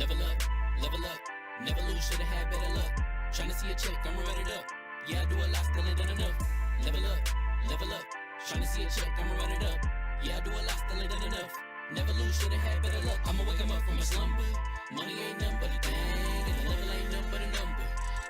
Level up, never lose, should've had better luck. Tryna see a check, I'ma run it up. Yeah, I do a lot, still ain't done enough. Level up, tryna see a check, I'ma run it up. Yeah, I do a lot, still ain't done enough. Never lose, should've had better luck. I'ma wake 'em up from a slumber. Money ain't nothing but a thing, and the level ain't nothing but a number.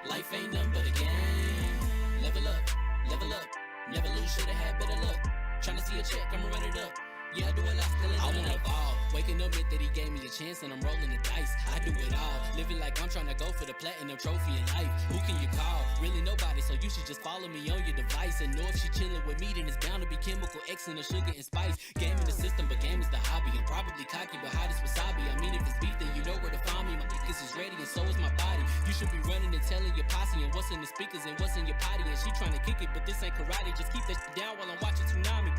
Life ain't nothing but a game. Level up, never lose, should've had better luck. Tryna see a check, I'ma run it up. Yeah, I do a lot, still ain't done enough. I wanna ball. Waking up meant that he gave me a chance and I'm rolling the dice. I do it all. Living like I'm trying to go for the platinum trophy in life. Who can you call? Really nobody, so you should just follow me on your device. And know if she chilling with me, then it's bound to be chemical X and the sugar and spice. Game in the system, but game is the hobby. I'm probably cocky, but hot as wasabi. I mean, if it's beef, then you know where to find me. My niggas is ready and so is my body. You should be running and telling your posse and what's in the speakers and what's in your potty. And she trying to kick it, but this ain't karate. Just keep that shit down while I'm watching Tsunami.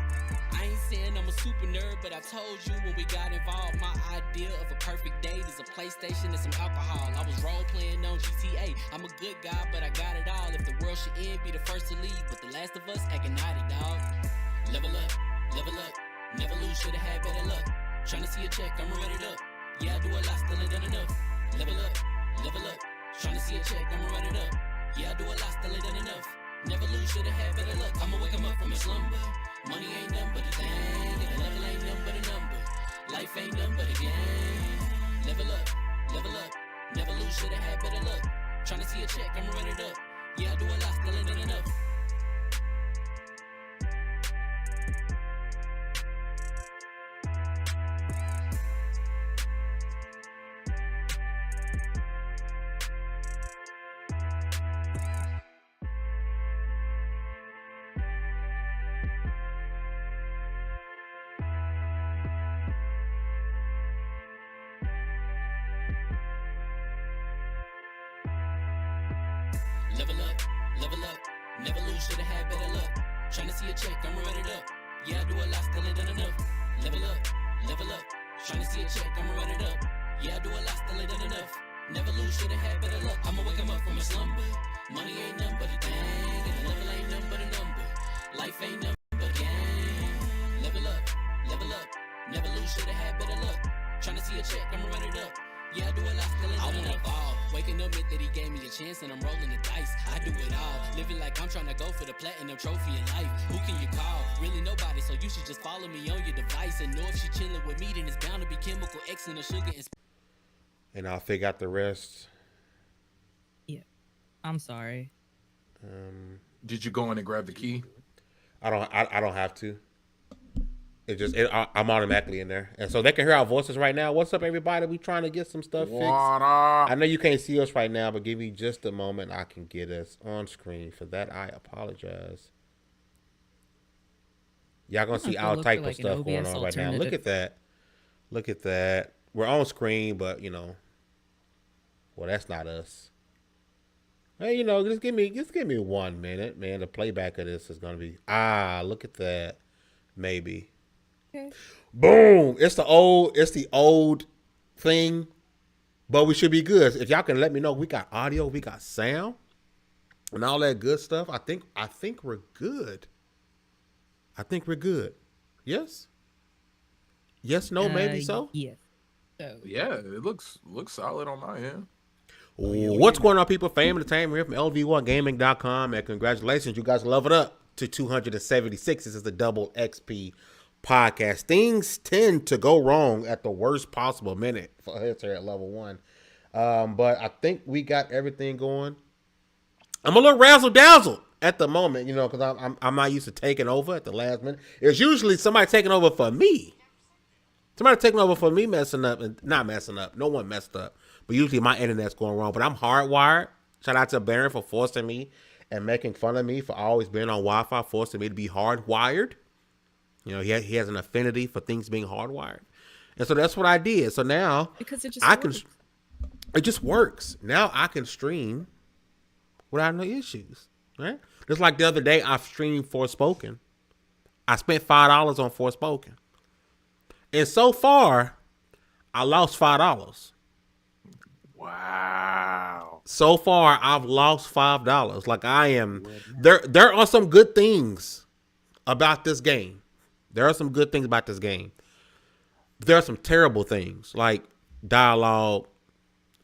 I ain't saying I'm a super nerd, but I told you when we got involved, my idea of a perfect date is a PlayStation and some alcohol. I was role playing on GTA. I'm a good guy, but I got it all. If the world should end, be the first to leave, but the last of us acting naughty, dog. Level up, never lose, should've had better luck. Tryna see a check, I'ma run it up. Yeah, I do a lot, still ain't done enough. Level up, tryna see a check, I'ma run it up. Yeah, I do a lot, still ain't done enough. Never lose, should've had better luck. I'ma wake 'em up from a slumber. Money ain't nothing but a thing, and the level ain't nothing but a number. Life ain't nothing but a game. Level up, never lose, should've had better luck. Tryna see a check, I'ma run it up. Yeah, I do a lot, still ain't done enough. Level up, never lose, should've had better luck. Tryna see a check, I'ma run it up. Yeah, I do a lot, still ain't done enough. Level up, tryna see a check, I'ma run it up. Yeah, I do a lot, still ain't done enough. Never lose, should've had better luck. I'ma wake 'em up from a slumber. Money ain't nothing but a thing, and the level ain't nothing but a number. Life ain't nothing but a game. Level up, never lose, should've had better luck. Tryna see a check, I'ma run it up. Yeah, I do a lot, still ain't done enough. Ball. Waking up meant that he gave me a chance and I'm rolling the dice. I do it all. Living like I'm trying to go for the platinum trophy in life. Who can you call? Really nobody, so you should just follow me on your device. And know if she chilling with me, then it's bound to be chemical X and the sugar and I'll figure out the rest. Yeah. I'm sorry. Did you go in and grab the key? I don't have to. I'm automatically in there, and so they can hear our voices right now. What's up, everybody? We trying to get some stuff fixed. I know you can't see us right now, but give me just a moment. I can get us on screen. For that, I apologize. Y'all gonna see all type of stuff going on right now. Look at that. Look at that. We're on screen, but well, that's not us. Hey, just give me 1 minute, man. The playback of this is gonna be look at that. Maybe. Okay. Boom! It's the old thing, but we should be good. If y'all can let me know, we got audio, we got sound, and all that good stuff. I think we're good. I think we're good. Yes. Yes. No. Maybe so. Yes. Yeah, it looks solid on my end. What's going on, people? Fame Entertainment here from LV1Gaming.com, and congratulations, you guys love it up to 276. This is the Double XP podcast. Things tend to go wrong at the worst possible minute for us here at level 1. But I think we got everything going. I'm a little razzle-dazzle at the moment, because I'm not used to taking over at the last minute. It's usually somebody taking over for me. Somebody taking over for me messing up, and not messing up. No one messed up. But usually my internet's going wrong. But I'm hardwired. Shout out to Baron for forcing me and making fun of me for always being on Wi-Fi, forcing me to be hardwired. He has an affinity for things being hardwired. And so that's what I did. So now because it just it just works. Now I can stream without no issues. Right? Just like the other day I streamed Forspoken. I spent $5 on Forspoken. And so far, I lost $5. Wow. So far, I've lost $5. Like I am. There are some good things about this game. There are some good things about this game. There are some terrible things like dialogue,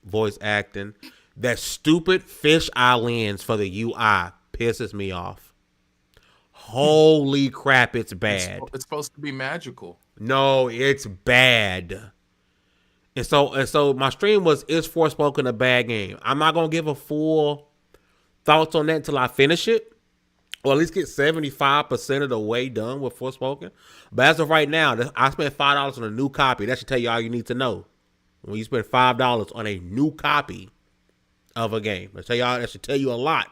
voice acting. That stupid fish eye lens for the UI pisses me off. Holy crap, it's bad. It's supposed to be magical. No, it's bad. And so my stream was, is Forspoken a bad game? I'm not gonna give a full thoughts on that until I finish it, or at least get 75% of the way done with Forspoken. But as of right now, I spent $5 on a new copy. That should tell you all you need to know. When you spend $5 on a new copy of a game, that should tell you a lot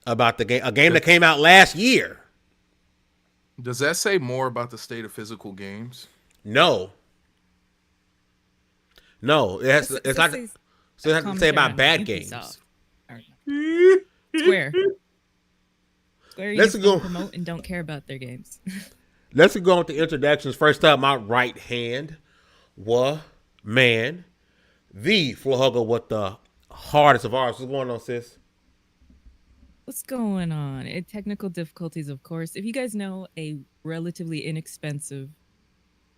about the game. A game that came out last year. Does that say more about the state of physical games? No. It's not. So it has to say about bad games. Square you Let's go promote and don't care about their games. Let's go on to introductions. First up, my right hand, man, the floor hugger with the hardest of ours. What's going on, sis? What's going on? Technical difficulties, of course. If you guys know a relatively inexpensive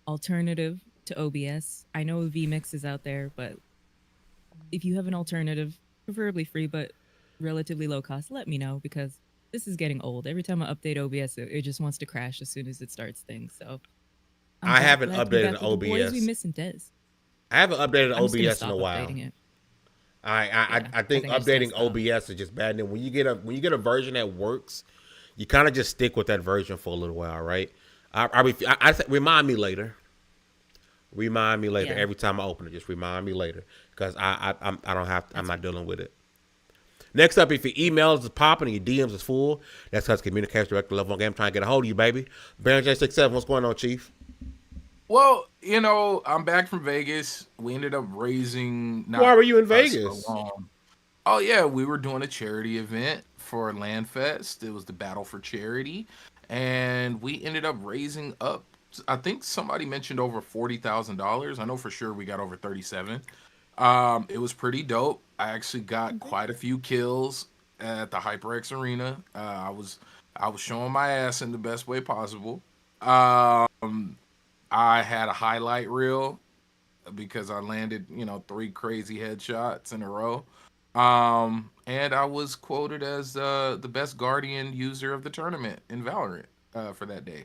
alternative to OBS, I know vMix is out there, but if you have an alternative, preferably free but relatively low cost, let me know, because this is getting old. Every time I update OBS, it just wants to crash as soon as it starts things. So I haven't updated OBS. Boys, we missing Dez. I haven't updated OBS in a stop while. updating it. I think updating OBS is just bad. And then when you get a version that works, you kind of just stick with that version for a little while, right? I remind me later. Remind me later. Yeah. Every time I open it, just remind me later, because I'm not dealing with it. Next up, if your emails is popping and your DMs is full, that's because communication director level on game trying to get a hold of you, baby. Baron J67, what's going on, Chief? Well, I'm back from Vegas. We ended up raising. Why were you in Vegas? Oh yeah, we were doing a charity event for Landfest. It was the Battle for Charity, and we ended up raising up. I think somebody mentioned over $40,000. I know for sure we got over 37. It was pretty dope. I actually got quite a few kills at the HyperX Arena. I was showing my ass in the best way possible. I had a highlight reel because I landed, 3 crazy headshots in a row. And I was quoted as the best Guardian user of the tournament in Valorant for that day.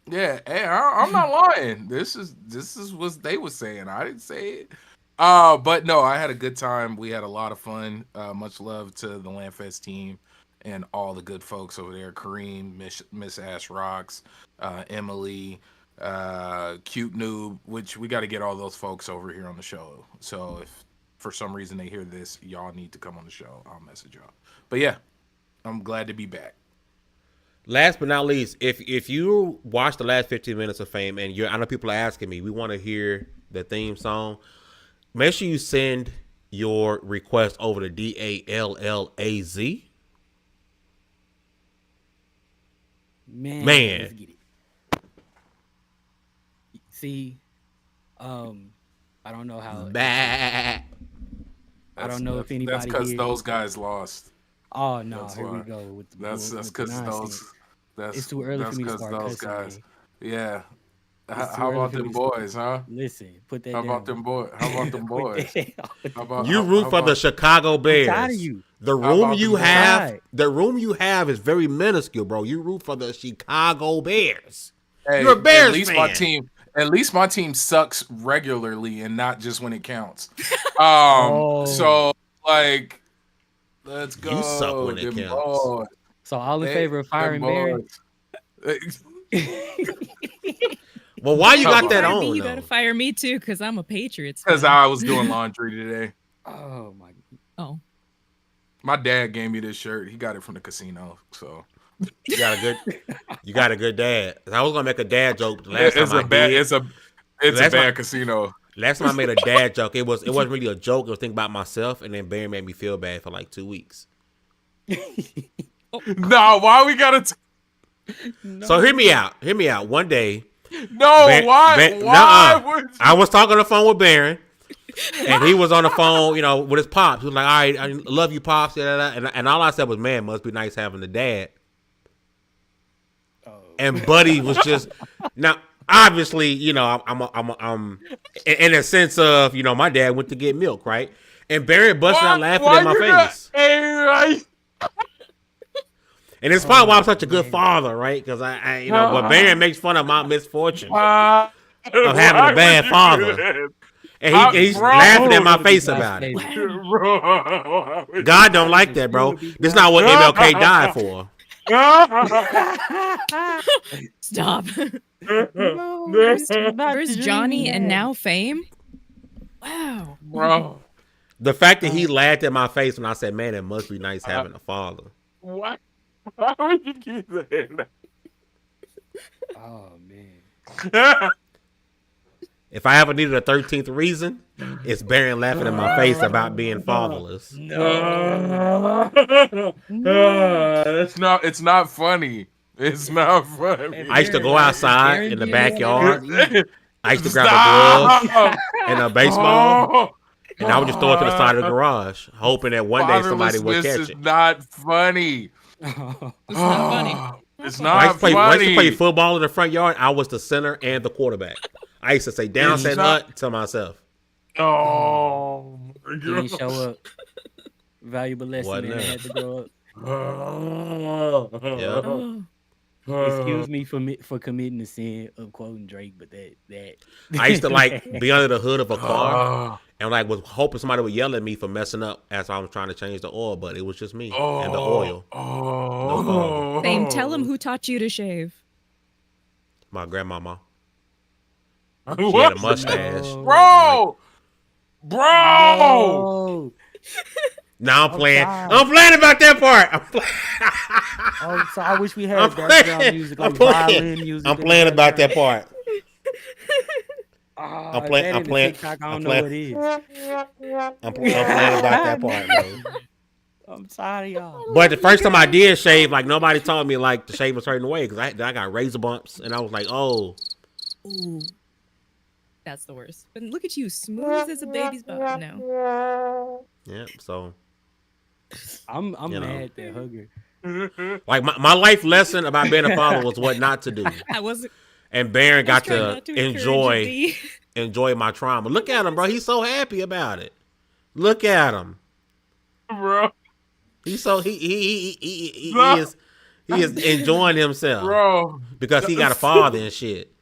Yeah, hey, I'm not lying. This is what they were saying. I didn't say it. But no, I had a good time. We had a lot of fun. Much love to the Landfest team and all the good folks over there. Kareem, Miss Ash Rocks, Emily, Cute Noob, which we got to get all those folks over here on the show. So if for some reason they hear this, y'all need to come on the show. I'll message y'all. But yeah, I'm glad to be back. Last but not least, if you watch the last 15 minutes of Fame, and I know people are asking me, we want to hear the theme song, make sure you send your request over to DALLAZ. Man. Let's get it. See, I don't know how. Bah. I don't know if anybody. That's because here... those guys lost. Oh no! That's here why. we go with the. That's because those. It's too early for me to start those cussing, guys. man. Yeah. How about them boys, huh? Listen, put that. How down. about them boys? How about them boys? You root for the Chicago Bears. I'm tired of you. The room you have is very minuscule, bro. You root for the Chicago Bears. Hey, You're a Bears at least fan. At least my team sucks regularly and not just when it counts. So like, let's go. You suck when it counts. Boys. So all in favor of firing Barry? Well, why you got that on? You gotta fire me too, because I'm a Patriots fan. Because I was doing laundry today. Oh my. Oh. My dad gave me this shirt. He got it from the casino. So you got a good dad. I was gonna make a dad joke the last it's time a bad. It's a bad casino. Last time I made a dad joke, it wasn't really a joke. I was thinking about myself, and then Barry made me feel bad for like 2 weeks. No, why we gotta? No. So hear me out. One day. No, why? I was talking on the phone with Barron, and he was on the phone, with his pops. He was like, "All right, I love you, pops." And all I said was, "Man, must be nice having a dad." And Buddy was just now. obviously, I'm in a sense of, my dad went to get milk, right? And Barry busting out laughing in my face. And it's probably why I'm such a good father, right? Because but Barry makes fun of my misfortune of having a bad father. And he's laughing at my face about it. God don't like that, bro. This is not what MLK died for. Stop. First Johnny and now fame? Wow. Bro. The fact that he laughed at my face when I said, man, it must be nice having a father. What? Why would you keep saying that? Oh, man. If I ever needed a 13th reason, it's Barry laughing in my face about being fatherless. No. It's not funny. It's not funny. I used to go outside in the backyard. I used to grab a glove and a baseball, and I would just throw it to the side of the garage, hoping that one day somebody would catch it. It's not funny. It's not funny. It's not funny. I used to play football in the front yard. I was the center and the quarterback. I used to say down, set, up to myself. Oh, you didn't show up. Valuable lesson, man. I had to grow up. Yeah. Excuse me for committing the sin of quoting Drake, but that I used to be under the hood of a car and was hoping somebody would yell at me for messing up as I was trying to change the oil, but it was just me and the oil. Fame, tell him who taught you to shave. My grandmama. She had a mustache. Bro! Now I'm playing. I'm playing about that part. So I wish we had background music, violin music. I'm playing about that part. I'm playing about that part, man. I'm sorry, y'all. But the first time I did shave, nobody told me to shave a certain way because I got razor bumps, and I was like, oh. Ooh. That's the worst. But look at you, smooth as a baby's butt. No. Yeah, so. I'm mad that Hugger. My life lesson about being a father was what not to do. I wasn't. And Baron got to enjoy my trauma. Look at him, bro. He's so happy about it. Look at him, bro. He's so he is enjoying himself, bro, because he got a father and shit.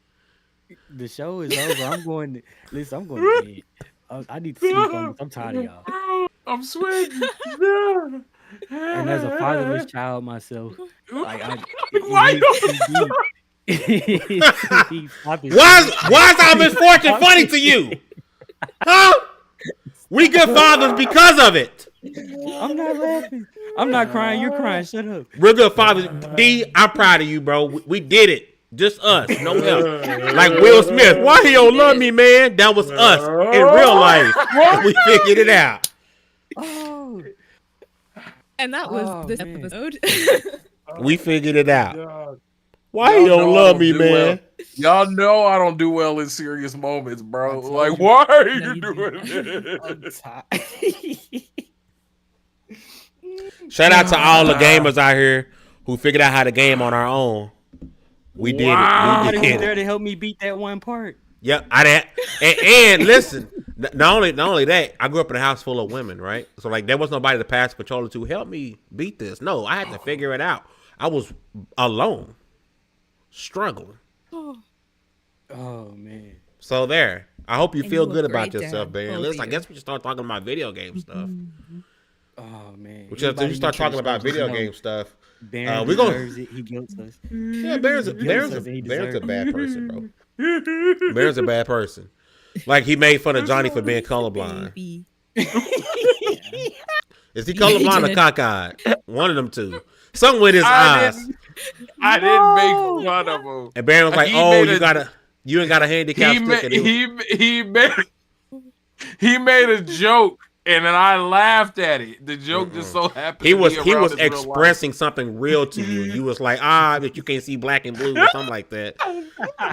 The show is over. I'm going to bed. I need to sleep on this. I'm tired of y'all. Bro, I'm sweating. And as a fatherless child myself, why is our misfortune funny to you? Huh? We good fathers because of it. I'm not laughing. I'm not crying. You're crying. Shut up. We're good fathers. D, I'm proud of you, bro. We did it. Just us. No help. Like Will Smith. Why he don't love me, man? That was us in real life. We figured it out. Oh. And that was this episode. We figured it out. Why you don't love me, man? Well. Y'all know I don't do well in serious moments, bro. Like, why are you doing this? Shout out to all the gamers out here who figured out how to game on our own. We did it. We did there to help me beat that one part. Yep, and listen, not only that, I grew up in a house full of women, right? So there was nobody to pass the controller to help me beat this. No, I had to figure it out. I was alone, struggling. Oh man. So there. I hope you feel good about yourself, man. Listen, I guess we should start talking about video game stuff. Oh man. We should start talking about video game stuff. Baron deserves it. He guilts us. Yeah, Baron's a bad person, bro. Baron's a bad person. He made fun of Johnny for being colorblind. Is he colorblind or cockeyed? One of them two. Something with his eyes. I didn't make fun of him. And Baron was like, you ain't got a handicap stick. He made a joke. And then I laughed at it. The joke just so happened. He was expressing something real to you. You was like, but you can't see black and blue or something like that.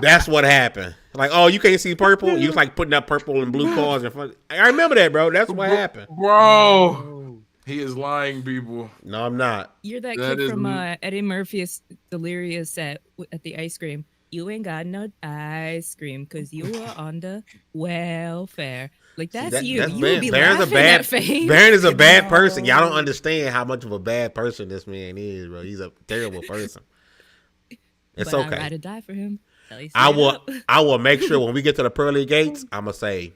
That's what happened. You can't see purple. You was putting up purple and blue cars in front. I remember that, bro. That's what happened, bro. He is lying, people. No, I'm not. You're that kid from Eddie Murphy's Delirious at the ice cream you ain't got no ice cream because you are on the welfare. Like See, that's you. that's You would Baron. be Baron's a laughing at bad. Fame. Baron is a bad person. Y'all don't No. understand how much of a bad person this man is, bro. He's a terrible person. It's But I okay. ride or die for him. Tell you I straight will. up. I will make sure when we get to the pearly gates, I'm gonna say,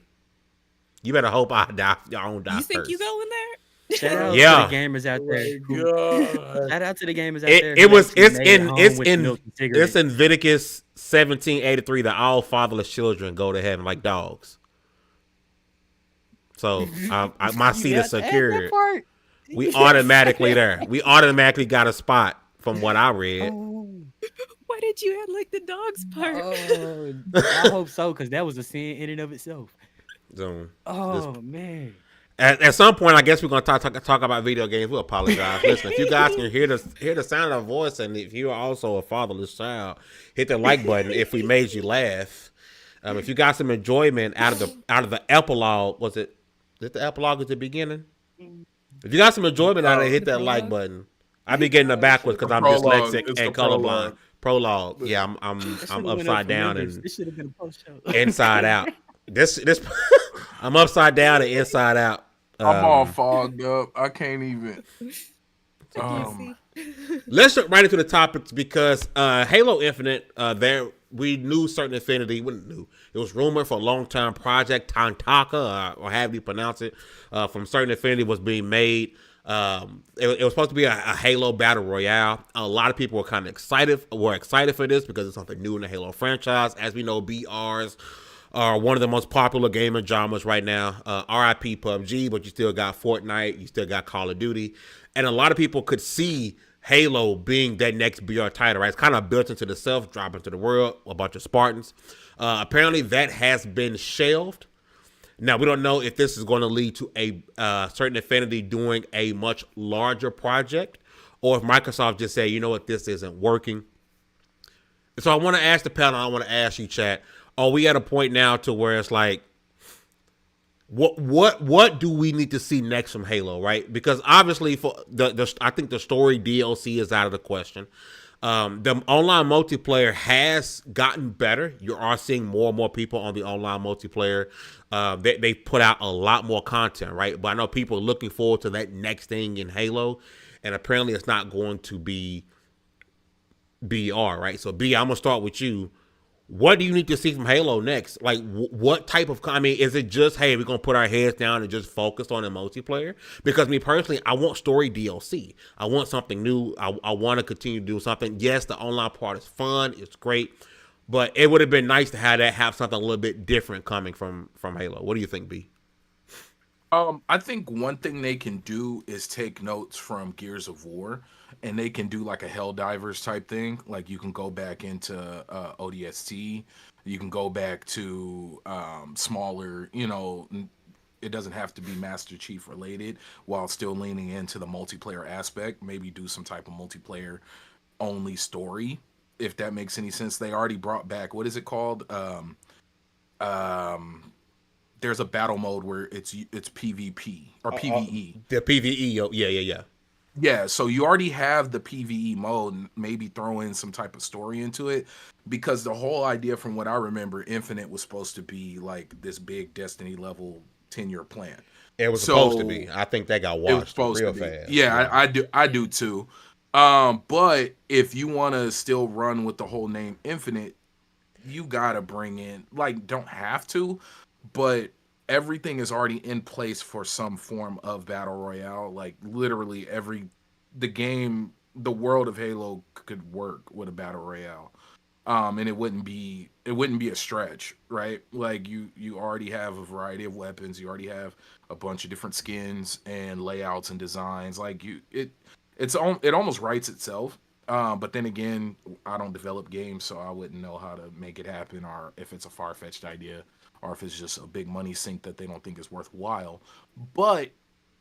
you better hope I die. Y'all don't die You think you first. going there? Shout out to Yeah. the gamers out Oh there my who god. shout out to the gamers out there It who was. actually made it home with milk and cigarettes. It's in Leviticus 17:83 that all fatherless children go to heaven like dogs. So my You seat is got to add that secured. part. We automatically there. We automatically got a spot from what I read. Oh, Why did you add like the dogs part? oh, I hope so, because that was a sin in and of itself. So Oh man. at some point, I guess we're gonna talk about video games. We apologize. Listen, if you guys can hear the sound of our voice, and if you are also a fatherless child, hit the like button if we made you laugh. If you got some enjoyment out of the epilogue, was it the epilogue at the beginning? If you got some enjoyment out of it, hit that like button. I be getting it backwards because I'm Prologue. dyslexic It's and the colorblind. Prologue. Yeah, I'm I should've went up upside for down members. and This should have been a post show. inside out. This I'm upside down and inside out. I'm all fogged up. I can't even. Let's jump right into the topics because Halo Infinite, there we knew Certain Affinity. We knew it was rumored for a long time. Project Tatanka, or however you pronounce it, from Certain Affinity was being made. It was supposed to be a Halo Battle Royale. A lot of people were excited for this because it's something new in the Halo franchise. As we know, BRs are one of the most popular gaming genres right now. RIP PUBG, but you still got Fortnite, you still got Call of Duty, and a lot of people could see Halo being that next BR title, right? It's kind of built into the self, drop into the world, a bunch of Spartans. Apparently that has been shelved. Now, we don't know if this is going to lead to a Certain Affinity doing a much larger project, or if Microsoft just say, you know what, this isn't working. So I want to ask the panel, I want to ask you, chat, are we at a point now to where it's like, what do we need to see next from Halo, right? Because obviously, for I think the story DLC is out of the question. The online multiplayer has gotten better. You are seeing more and more people on the online multiplayer. They put out a lot more content, right? But I know people are looking forward to that next thing in Halo, and apparently it's not going to be BR, right? So B, I'm gonna start with you. What do you need to see from Halo next? Like, what type of? I mean, is it just, hey, we're gonna put our heads down and just focus on the multiplayer? Because me personally, I want story DLC. I want something new. I want to continue to do something. Yes, the online part is fun. It's great, but it would have been nice to have something a little bit different coming from Halo. What do you think, B? I think one thing they can do is take notes from Gears of War, and they can do like a Helldivers type thing. Like you can go back into ODST, you can go back to smaller, it doesn't have to be Master Chief related, while still leaning into the multiplayer aspect. Maybe do some type of multiplayer only story, if that makes any sense. They already brought back, what is it called? There's a battle mode where it's PvP or PvE. The PvE, yeah. Yeah, so you already have the PvE mode. Maybe throw in some type of story into it, because the whole idea, from what I remember, Infinite was supposed to be like this big Destiny level 10-year plan. It was supposed to be. I think that got watched real fast. Yeah, I do too. But if you want to still run with the whole name Infinite, you gotta bring in, like, don't have to, but everything is already in place for some form of battle royale. Like literally the world of Halo could work with a battle royale. And it wouldn't be a stretch, right? Like you already have a variety of weapons, you already have a bunch of different skins and layouts and designs. Like it almost writes itself. But then again, I don't develop games, so I wouldn't know how to make it happen, or if it's a far-fetched idea, or if it's just a big money sink that they don't think is worthwhile. But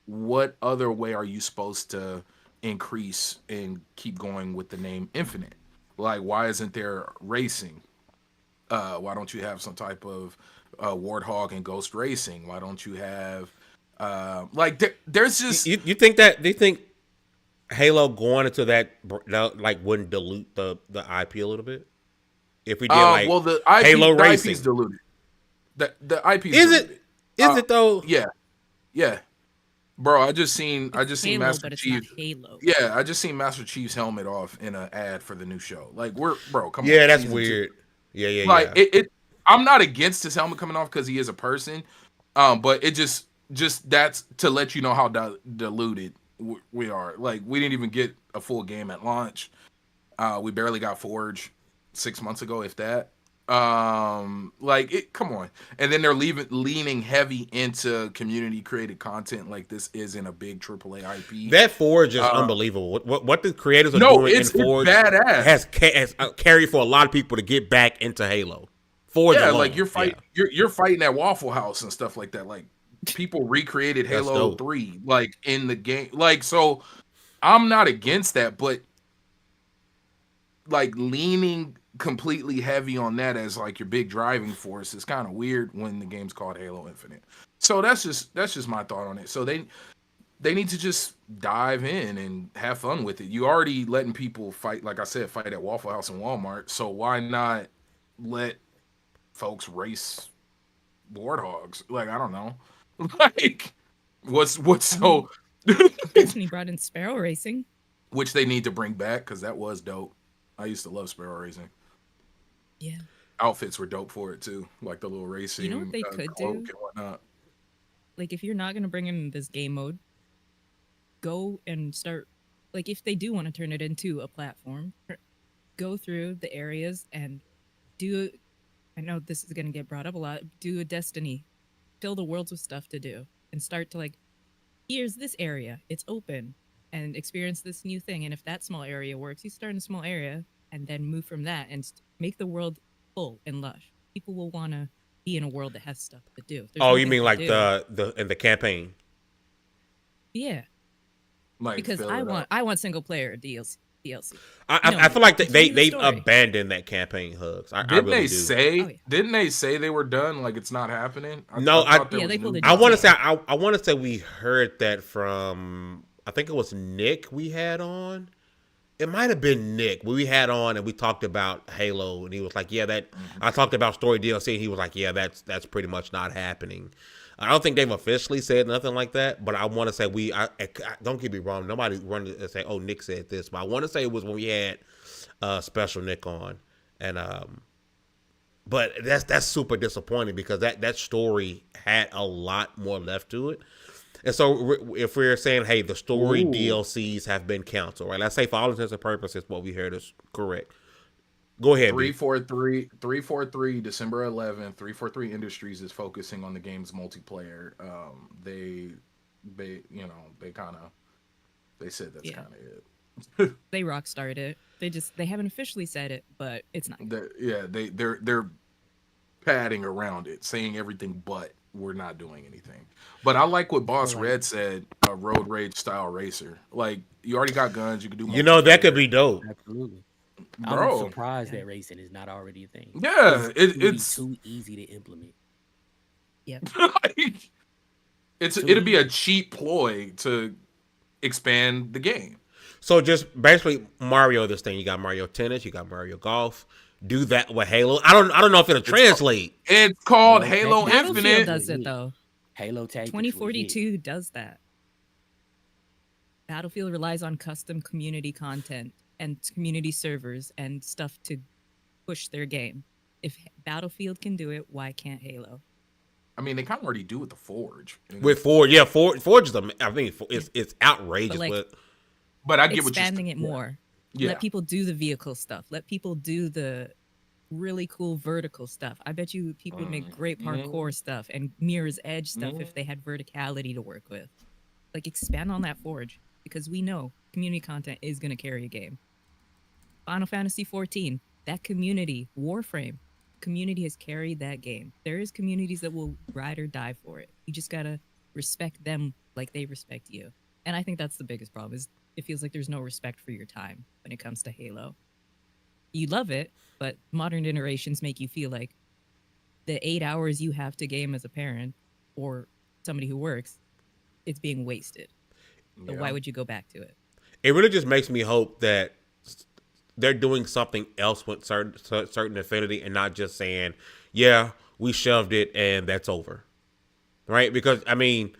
what other way are you supposed to increase and keep going with the name Infinite? Like, why isn't there racing? Why don't you have some type of Warthog and Ghost Racing? Why don't you have there's just you think that they think Halo going into that like wouldn't dilute the IP a little bit? If we did like well, the Halo IP's Racing, diluted. The IP's is diluted. it? Is it though? Yeah, bro. I just seen Halo, Master but it's Chief. not Halo. Yeah, I just seen Master Chief's helmet off in an ad for the new show. Like, come on. Yeah, that's Season 2. weird. Yeah. Like, it I'm not against his helmet coming off because he is a person. But it just that's to let you know how diluted we are. Like, we didn't even get a full game at launch. We barely got Forge 6 months ago, if that. Like, it. Come on. And then they're leaning heavy into community created content. Like, this isn't a big AAA IP. That Forge is unbelievable. What the creators are doing in Forge it's badass. has carried for a lot of people to get back into Halo. Forge alone. Like you're fighting at Waffle House and stuff like that. Like, people recreated Halo 3 like in the game. Like, so I'm not against that, but like leaning completely heavy on that as like your big driving force is kind of weird when the game's called Halo Infinite. So that's just my thought on it. So they need to just dive in and have fun with it. You already letting people fight, like I said, fight at Waffle House and Walmart. So why not let folks race warthogs? Like, I don't know. Like, what's so Destiny brought in Sparrow Racing, which they need to bring back because that was dope. I used to love Sparrow Racing. Yeah. Outfits were dope for it too, like the little racing. You know what they could do? And whatnot. Like, if you're not gonna bring in this game mode, go and start. Like, if they do want to turn it into a platform, go through the areas and do. I know this is gonna get brought up a lot. Do a Destiny, fill the worlds with stuff to do, and start to like. Here's this area. It's open, and experience this new thing. And if that small area works, you start in a small area and then move from that and make the world full and lush. People will want to be in a world that has stuff to do. Oh, you mean like the campaign? Yeah. Like, because I want single player DLC. I feel like they abandoned that campaign, Hugs. Didn't they say they were done? Like, it's not happening? I want to say we heard that from, I think it was Nick we had on. It might have been Nick we had on, and we talked about Halo, and he was like, "Yeah, that." I talked about story DLC, and he was like, "Yeah, that's pretty much not happening." I don't think they've officially said nothing like that, but I want to say I don't get me wrong. Nobody run to say, "Oh, Nick said this," but I want to say it was when we had special Nick on, and but that's super disappointing because that story had a lot more left to it. And so if we're saying, hey, the story DLCs have been canceled, right? Let's say for all intents and purposes, what we heard is correct. Go ahead. 343 December 11th. 343 Industries is focusing on the game's multiplayer. They said that's kind of it. They rockstarred it. They haven't officially said it, but it's not. They're padding around it, saying everything but we're not doing anything. But I like what Boss Red said, a road rage style racer. Like, you already got guns, you can do. You know, that could be dope. Absolutely. Bro. I'm surprised that racing is not already a thing. Yeah, it's too easy to implement. Yeah. Like, it'd be a cheap ploy to expand the game. So just basically Mario this thing. You got Mario Tennis, you got Mario Golf. Do that with Halo. I don't know if it'll translate. It's called Halo Battlefield Infinite. does it though. Halo Tactics 2042 does that. Battlefield relies on custom community content and community servers and stuff to push their game. If Battlefield can do it, why can't Halo? I mean, they kind of already do with the Forge. With Forge, yeah, Forge is I think it's outrageous, but I get what you're expanding it more. Yeah. Let people do the vehicle stuff. Let people do the really cool vertical stuff. I bet you people would make great parkour stuff and Mirror's Edge stuff if they had verticality to work with. Like, expand on that Forge, because we know community content is going to carry a game. Final Fantasy 14, that community, Warframe, community has carried that game. There is communities that will ride or die for it. You just got to respect them like they respect you. And I think that's the biggest problem, is it feels like there's no respect for your time when it comes to Halo. You love it, but modern iterations make you feel like the 8 hours you have to game as a parent or somebody who works, it's being wasted. So why would you go back to it? It really just makes me hope that they're doing something else with certain Affinity and not just saying, yeah, we shelved it and that's over, right? Because I mean,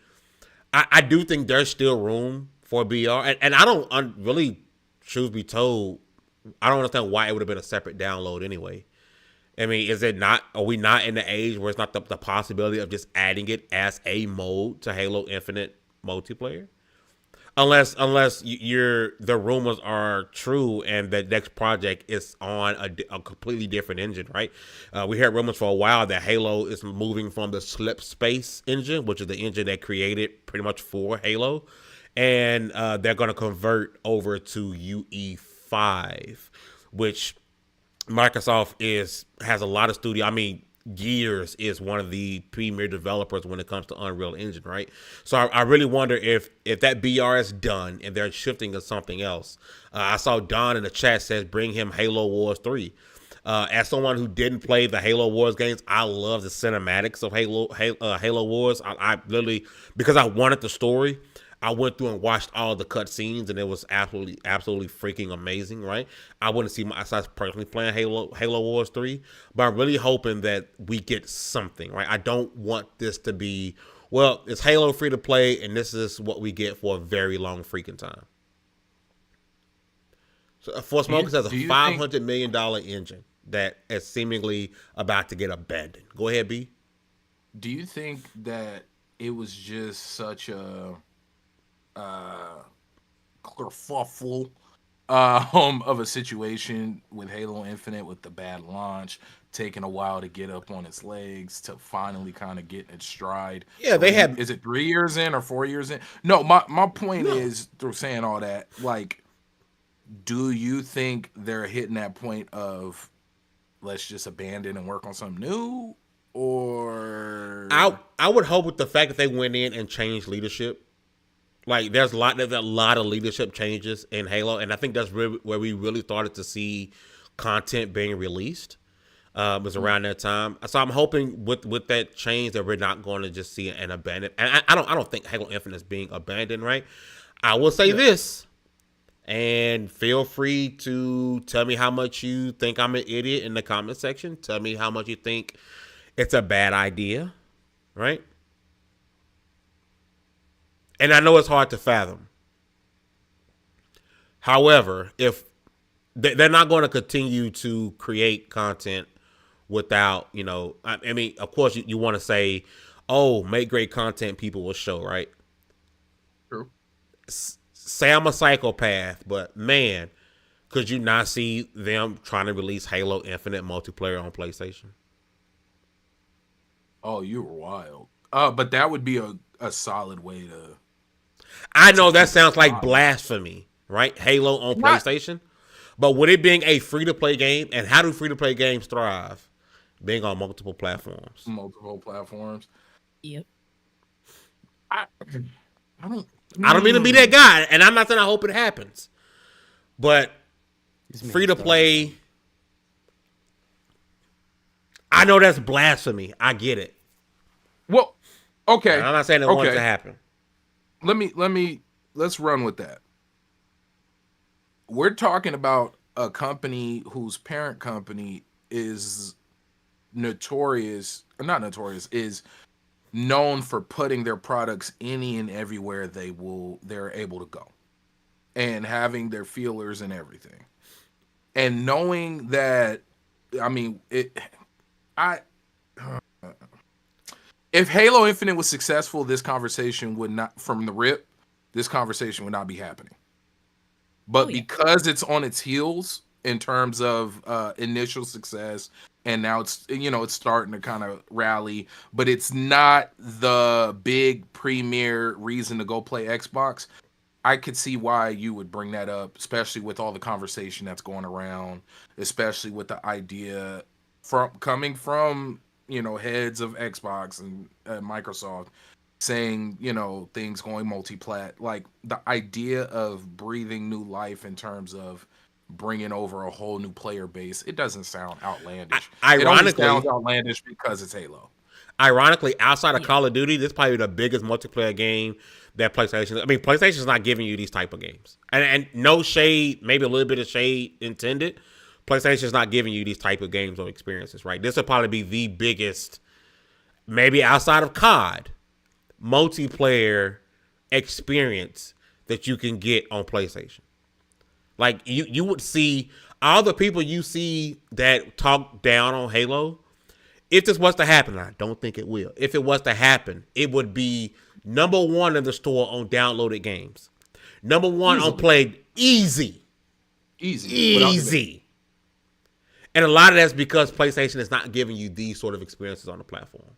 I do think there's still room for BR, and I don't really, truth be told, I don't understand why it would have been a separate download anyway. I mean, is it not? Are we not in the age where it's not the possibility of just adding it as a mode to Halo Infinite multiplayer? Unless you're the rumors are true and the next project is on a completely different engine, right? We heard rumors for a while that Halo is moving from the Slip Space engine, which is the engine that created pretty much for Halo, and they're going to convert over to UE5, which Microsoft has a lot of studio. I mean, Gears is one of the premier developers when it comes to Unreal Engine, right? So I really wonder if that BR is done and they're shifting to something else. I saw Don in the chat says bring him Halo Wars 3. As someone who didn't play the Halo Wars games, I love the cinematics of Halo Wars. I literally, because I wanted the story, I went through and watched all the cutscenes, and it was absolutely freaking amazing, right? I wouldn't see myself personally playing Halo Wars 3, but I'm really hoping that we get something, right? I don't want this to be, well, it's Halo free to play, and this is what we get for a very long freaking time. So Force Smoke has a $500 million engine that is seemingly about to get abandoned. Go ahead, B. Do you think that it was just such a kerfuffle of a situation with Halo Infinite, with the bad launch, taking a while to get up on its legs, to finally kind of get in its stride? Yeah, they had. Is it 3 years in or 4 years in? No, my point is, through saying all that, like, do you think they're hitting that point of let's just abandon and work on something new? Or I would hope with the fact that they went in and changed leadership. Like there's a lot of leadership changes in Halo, and I think that's really where we really started to see content being released. Was around that time, so I'm hoping with that change that we're not going to just see an abandon. And I don't think Halo Infinite is being abandoned, right? I will say this, and feel free to tell me how much you think I'm an idiot in the comment section. Tell me how much you think it's a bad idea, right? And I know it's hard to fathom. However, if they're not going to continue to create content without, I mean, of course you want to say, oh, make great content, people will show, right? True. Say I'm a psychopath, but man, could you not see them trying to release Halo Infinite multiplayer on PlayStation? Oh, you were wild. But that would be a solid way to. I know that sounds like blasphemy, right? Halo on PlayStation. But with it being a free-to-play game, and how do free-to-play games thrive? Being on multiple platforms. Yep. I don't mean to be that guy, and I'm not saying I hope it happens. But free-to-play, I know that's blasphemy. I get it. Well, okay. I'm not saying it wants to happen. Let's run with that. We're talking about a company whose parent company is is known for putting their products any and everywhere they're able to go, and having their feelers and everything. And knowing that, I mean, if Halo Infinite was successful, this conversation would not, from the rip, this conversation would not be happening. But because it's on its heels in terms of initial success, and now it's starting to kind of rally, but it's not the big premier reason to go play Xbox. I could see why you would bring that up, especially with all the conversation that's going around, especially with the idea coming from heads of Xbox and Microsoft saying, things going multi-plat. Like the idea of breathing new life in terms of bringing over a whole new player base, it doesn't sound outlandish. Ironically, it only sounds outlandish because it's Halo. Ironically, outside of Yeah. Call of Duty, this is probably the biggest multiplayer game that PlayStation. I mean, PlayStation's not giving you these type of games, and no shade, maybe a little bit of shade intended. PlayStation's not giving you these type of games or experiences, right? This will probably be the biggest, maybe outside of COD, multiplayer experience that you can get on PlayStation. Like you would see all the people you see that talk down on Halo. If this was to happen, I don't think it will. If it was to happen, it would be number one in the store on downloaded games. Number one on played easy. Easy. And a lot of that's because PlayStation is not giving you these sort of experiences on the platform.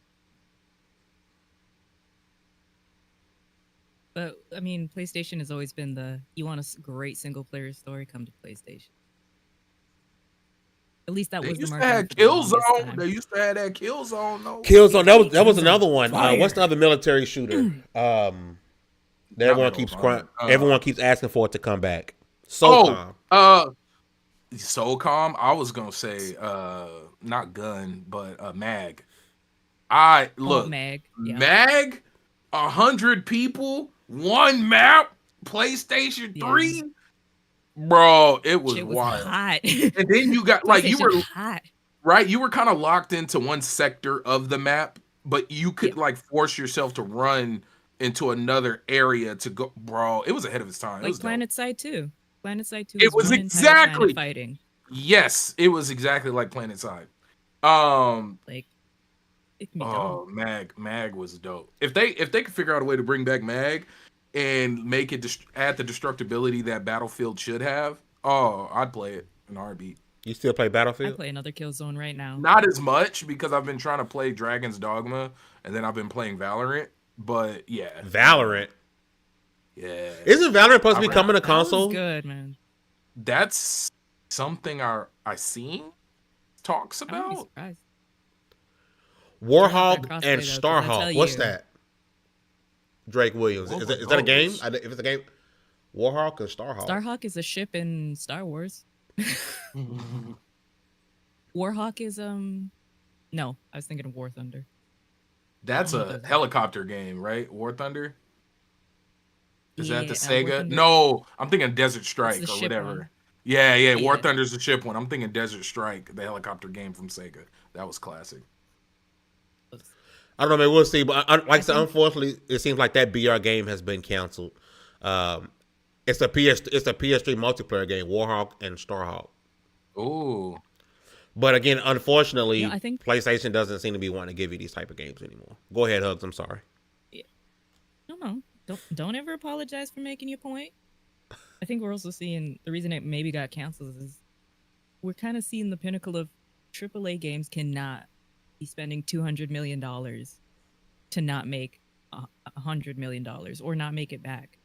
But I mean, PlayStation has always been you want a great single player story, come to PlayStation. At least that They was the used to marketing have for the longest Killzone. time. They used to have that Killzone though. Killzone. That was another one. Fire. What's the other military shooter? That everyone keeps everyone keeps asking for it to come back. SOCOM. SOCOM. I was gonna say not gun, but mag. Mag. Yeah. Mag. 100 people, one map, PlayStation 3. Bro, it was wild. Hot. And then you got like you were hot. Right, you were kind of locked into one sector of the map, but you could like force yourself to run into another area to go. Bro, it was ahead of its time. Like Planet Side 2. Planet Side 2 it was one exactly fighting. Yes, it was exactly like Planet Side. Like Mag was dope. If they could figure out a way to bring back Mag and make it add the destructibility that Battlefield should have, I'd play it in a heartbeat. You still play Battlefield? I play another Killzone right now. Not as much because I've been trying to play Dragon's Dogma and then I've been playing Valorant. But yeah, Valorant. Yeah, isn't Valorant supposed to be coming to console? Good, man. That's something I seen talks I wouldn't be about. surprised. Warhawk and Starhawk. What's that? Drake Williams. Is that a game? If it's a game, Warhawk and Starhawk. Starhawk is a ship in Star Wars. Warhawk is no, I was thinking of War Thunder. That's a helicopter game, right? War Thunder. Is that the War Sega? Thunder. No, I'm thinking Desert Strike It's the or ship whatever. one. Yeah. War Thunder's the ship one. I'm thinking Desert Strike, the helicopter game from Sega. That was classic. I don't know, maybe we'll see. But like I said, unfortunately, it seems like that BR game has been canceled. It's a PS3 multiplayer game, Warhawk and Starhawk. Ooh. But again, unfortunately, I think PlayStation doesn't seem to be wanting to give you these type of games anymore. Go ahead, Hugs. I'm sorry. Yeah. No. Don't ever apologize for making your point. I think we're also seeing the reason it maybe got canceled is we're kind of seeing the pinnacle of AAA games cannot be spending $200 million to not make $100 million or not make it back.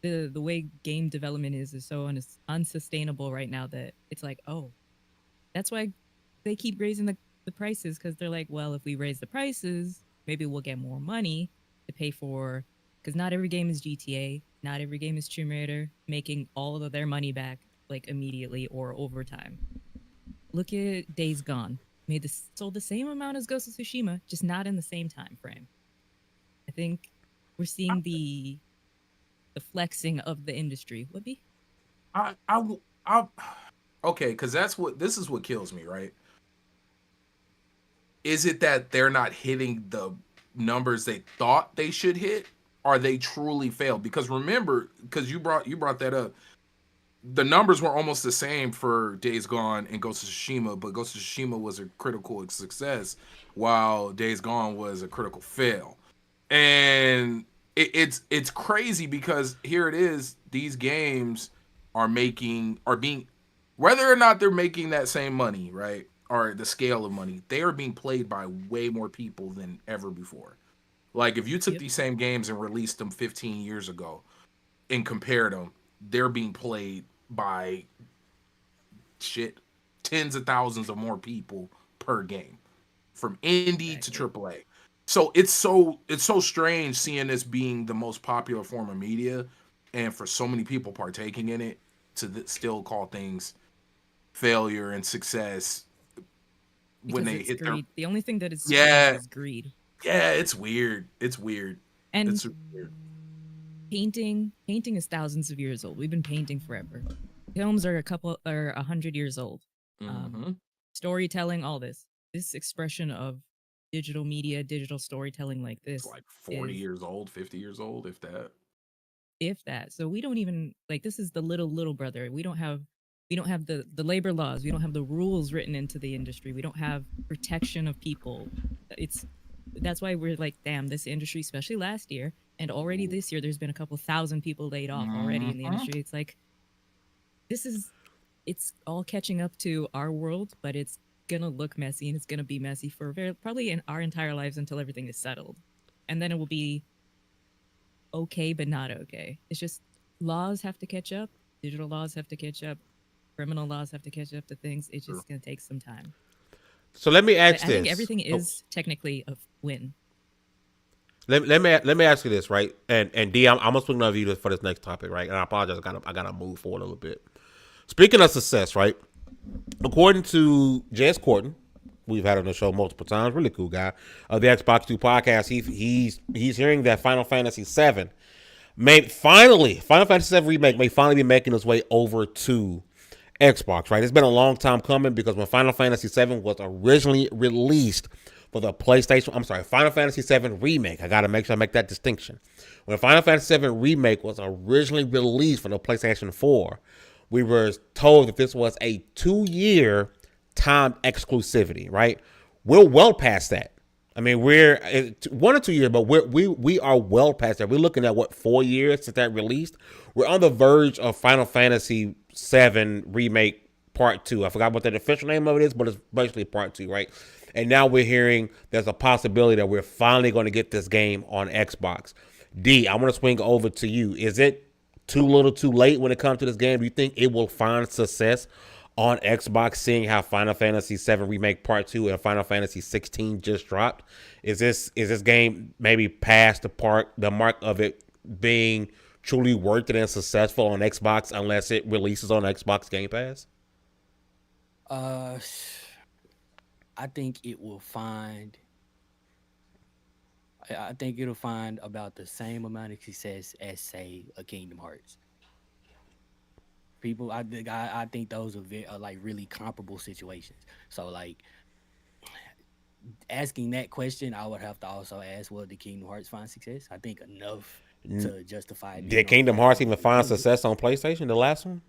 The way game development is so unsustainable right now that it's like, oh, that's why they keep raising the prices, because they're like, well, if we raise the prices, maybe we'll get more money to pay for, because not every game is GTA, not every game is Tomb Raider, making all of their money back like immediately or over time. Look at Days Gone. Sold the same amount as Ghost of Tsushima, just not in the same time frame. I think we're seeing the flexing of the industry. Would be? Okay, because this is what kills me, right? Is it that they're not hitting the numbers they thought they should hit, or they truly failed? Because remember, because you brought that up, the numbers were almost the same for Days Gone and Ghost of Tsushima, but Ghost of Tsushima was a critical success, while Days Gone was a critical fail. And it's crazy because here it is, these games are being, whether or not they're making that same money, right, or the scale of money, they are being played by way more people than ever before. Like if you took these same games and released them 15 years ago and compared them, they're being played by tens of thousands of more people per game, from indie to AAA. So it's so strange seeing this being the most popular form of media, and for so many people partaking in it to still call things failure and success when they hit greed. The only thing that is Yeah. is greed. Yeah, it's weird. It's weird. And It's weird. painting is thousands of years old. We've been painting forever. Films are 100 years old. Um, Mm-hmm. Storytelling, all this expression of digital media, digital storytelling like It's this like 40 is, years old, 50 years old, if that. if that. So we don't even like, this is the little brother. We don't have the labor laws. We don't have the rules written into the industry. We don't have protection of people. It's That's why we're like, damn, this industry, especially last year and already this year, there's been a couple thousand people laid off already in the Mm-hmm. industry. It's like, this is it's all catching up to our world, but it's gonna look messy and it's gonna be messy for probably in our entire lives until everything is settled, and then it will be okay, but not okay. It's just laws have to catch up, digital laws have to catch up, criminal laws have to catch up to things. It's True. just gonna take some time. So let me But ask I think this. everything Oh, is technically a win. let me ask you this, right? And D, I'm gonna swing over you for this next topic, right? And I apologize, I gotta move forward a little bit. Speaking of success, right? According to Jez Corden, we've had on the show multiple times, really cool guy, of the Xbox Two podcast. He's hearing that Final Fantasy VII Final Fantasy VII remake may finally be making its way over to Xbox. Right, it's been a long time coming because when Final Fantasy VII was originally released for the PlayStation, I'm sorry, Final Fantasy VII remake. I gotta make sure I make that distinction. When Final Fantasy VII remake was originally released for the PlayStation 4, we were told that this was a 2-year timed exclusivity. Right, we're well past that. I mean, we're 1 or 2 years, but we are well past that. We're looking at what 4 years since that released. We're on the verge of Final Fantasy VII remake part two. I forgot what the official name of it is, but it's basically part two, right? And now we're hearing there's a possibility that we're finally going to get this game on Xbox. D, I want to swing over to you. Is it too little, too late when it comes to this game? Do you think it will find success on Xbox, seeing how Final Fantasy VII Remake Part 2 and Final Fantasy 16 just dropped? Is this game maybe past the mark of it being truly worth it and successful on Xbox unless it releases on Xbox Game Pass? Uh, I think it will find. I think it'll find about the same amount of success as, say, a Kingdom Hearts. I think those are like really comparable situations. So like asking that question, I would have to also ask, will the Kingdom Hearts find success? I think enough to justify it Did being on the Kingdom Hearts platform even to find begin with. success on PlayStation, the last one?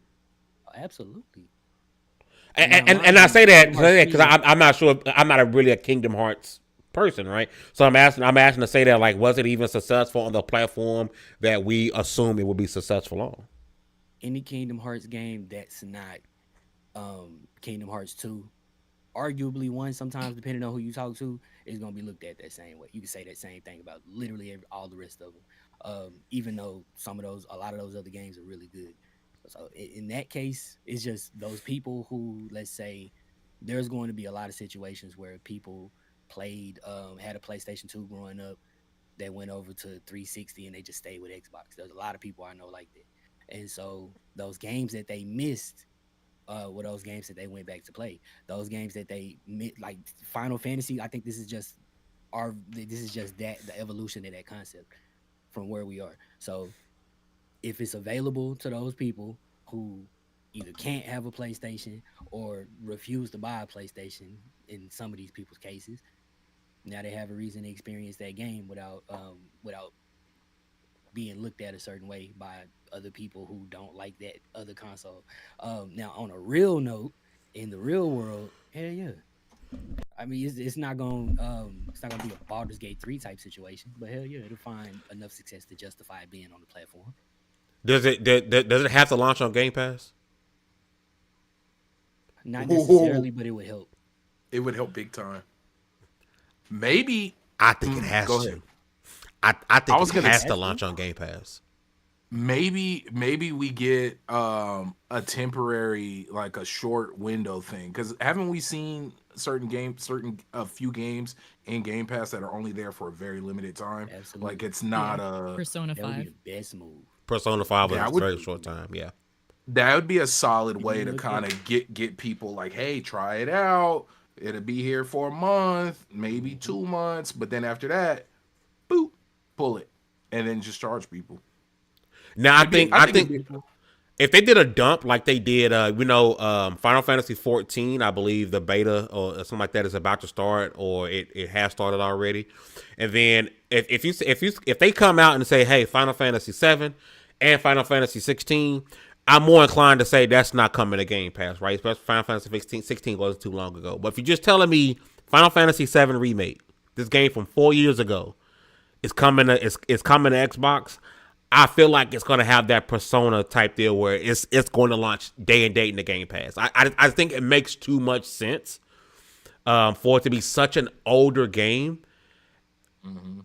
Absolutely. And, Now, and, mind and I you, say that Kingdom Hearts because 3 I'm not sure. I'm not really a Kingdom Hearts person, right? So I'm asking to say that, like, was it even successful on the platform that we assume it would be successful on? any Kingdom Hearts game that's not Kingdom Hearts 2, arguably one, sometimes depending on who you talk to, is gonna be looked at that same way. You can say that same thing about literally all the rest of them. Even though a lot of those other games are really good. So in that case, it's just those people who, let's say, there's going to be a lot of situations where people had a PlayStation 2 growing up, that went over to 360 and they just stayed with Xbox. There's a lot of people I know like that. And so those games that they missed were those games that they went back to play. Those games that like Final Fantasy. I think this is just that the evolution of that concept from where we are. So if it's available to those people who either can't have a PlayStation or refuse to buy a PlayStation, in some of these people's cases, now they have a reason to experience that game without being looked at a certain way by other people who don't like that other console. Now, on a real note, in the real world, hell yeah. I mean, it's not gonna be a Baldur's Gate 3 type situation, but hell yeah, it'll find enough success to justify it being on the platform. Does it have to launch on Game Pass? Not Ooh, necessarily, but it would help. It would help big time. Maybe. I think it has Go to. ahead. I I think it was I think gonna it has to has to. launch on Game Pass. maybe we get a temporary, like a short window thing, because haven't we seen certain a few games in Game Pass that are only there for a very limited time? Like Absolutely. it's Yeah, not a Persona That would be 5. the best move. Persona 5 was that a would very short time. Yeah. that would be a solid way Being to looked kind at. of get people like, hey, try it out. It'll be here for a month, maybe 2 months, but then after that, boop, pull it, and then just charge people. Now I it'd think be cool. if they did a dump like they did, Final Fantasy 14, I believe the beta or something like that is about to start, or it has started already. And then if they come out and say, hey, Final Fantasy 7 and Final Fantasy 16, I'm more inclined to say that's not coming to Game Pass, right? Especially Final Fantasy 16 wasn't too long ago. But if you're just telling me Final Fantasy 7 remake, this game from 4 years ago, is coming to Xbox, I feel like it's going to have that Persona type deal where it's going to launch day and date in the Game Pass. I think it makes too much sense for it to be such an older game.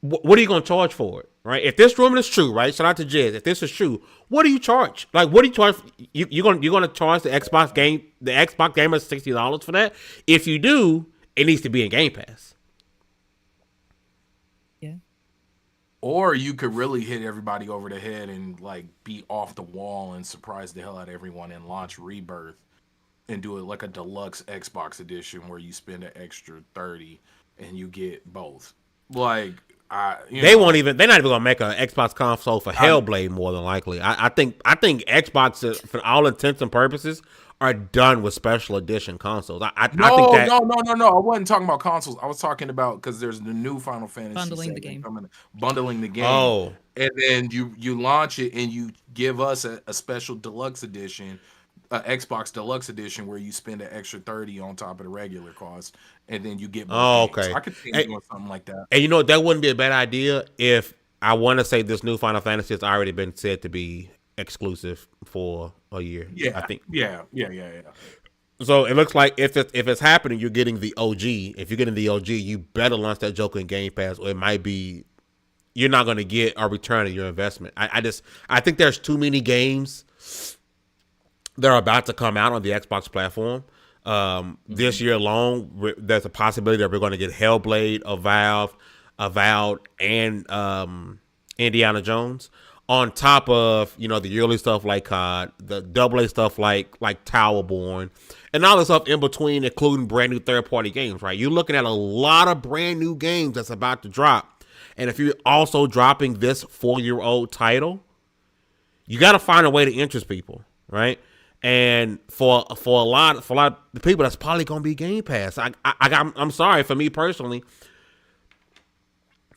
What are you going to charge for it, right? If this rumor is true, right? Shout out to Jez. If this is true, what do you charge? Like, what do you charge? You're going to charge the Xbox gamers $60 for that? If you do, it needs to be in Game Pass. Yeah. Or you could really hit everybody over the head and like be off the wall and surprise the hell out of everyone and launch Rebirth and do it like a deluxe Xbox edition where you spend an extra 30 and you get both. Like They're not even gonna make an Xbox console for Hellblade more than likely. I think Xbox, for all intents and purposes, are done with special edition consoles. I think that no. I wasn't talking about consoles. I was talking about because there's the new Final Fantasy Bundling the 7 game. coming, bundling the game. Oh. And then you launch it and you give us a special deluxe edition, Xbox deluxe edition, where you spend an extra 30 on top of the regular cost, and then you get both games. okay. I could see doing something like that. And that wouldn't be a bad idea if I want to say this new Final Fantasy has already been said to be exclusive for a year. Yeah, I think. Yeah. So it looks like if it's happening, you're getting the OG. If you're getting the OG, you better launch that Joker in Game Pass, or it might be you're not going to get a return on your investment. I think there's too many games that are about to come out on the Xbox platform. This year alone, there's a possibility that we're going to get Hellblade, Avowed, and Indiana Jones. On top of the early stuff like COD, the AA stuff like Towerborn, and all the stuff in between, including brand new third party games. Right, you're looking at a lot of brand new games that's about to drop, and if you're also dropping this 4-year-old title, you got to find a way to interest people, right? And for a lot of the people, that's probably gonna be Game Pass. I'm sorry, for me personally,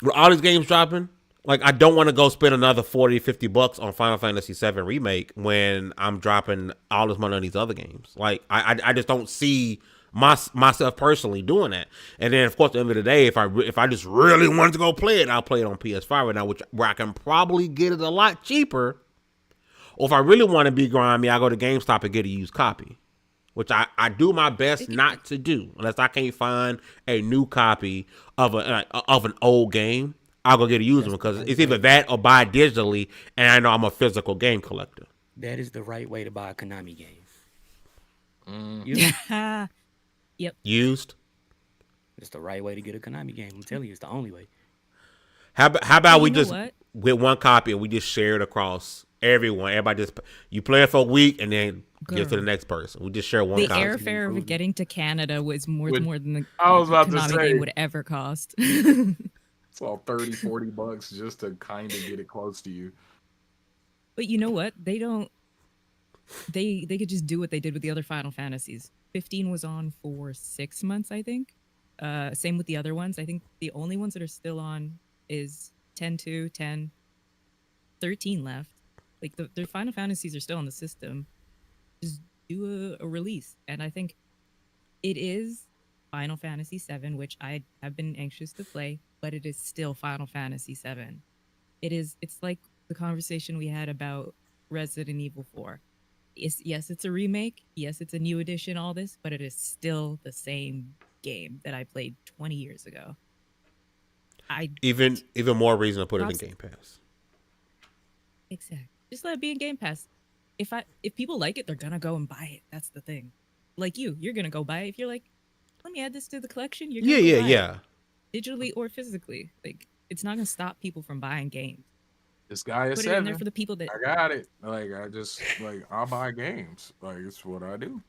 with all these games dropping, like I don't want to go spend another $40-$50 on Final Fantasy 7 remake when I'm dropping all this money on these other games. Like I just don't see myself personally doing that. And then of course, at the end of the day, if I just really wanted to go play it, I'll play it on PS5 right now, where I can probably get it a lot cheaper. Or if I really want to be grimy, I go to GameStop and get a used copy, which I do my best not to do unless I can't find a new copy of an old game. I'll go get a used one because it's either that or buy it digitally, and I know I'm a physical game collector. That is the right way to buy a Konami game. Yep. Used. It's the right way to get a Konami game. I'm telling you, it's the only way. How about we just what? get one copy and we just share it across everyone? Everybody you play it for a week and then give it to the next person. We just share one The copy. airfare of getting to Canada was more than the I was about to Konami say. game would ever cost. It's all $30-$40 just to kind of get it close to you. But you know what? They don't. They could just do what they did with the other Final Fantasies. 15 was on for 6 months, I think. Same with the other ones. I think the only ones that are still on is 10-2, 10, 13 left. Like the Final Fantasies are still on the system. Just do a release, and I think it is Final Fantasy 7, which I have been anxious to play, but it is still Final Fantasy 7. It's like the conversation we had about Resident Evil 4. Yes, it's a remake. Yes, it's a new edition, all this, but it is still the same game that I played 20 years ago. Even more reason to put it in Game Pass. Exactly. Just let it be in Game Pass. If people like it, they're gonna go and buy it. That's the thing. Like you're gonna go buy it. If you're like, let me add this to the collection, you're gonna go buy it. Digitally or physically. Like it's not gonna stop people from buying games. This guy is Put it in there for the people that I got it. Like I'll buy games. Like it's what I do.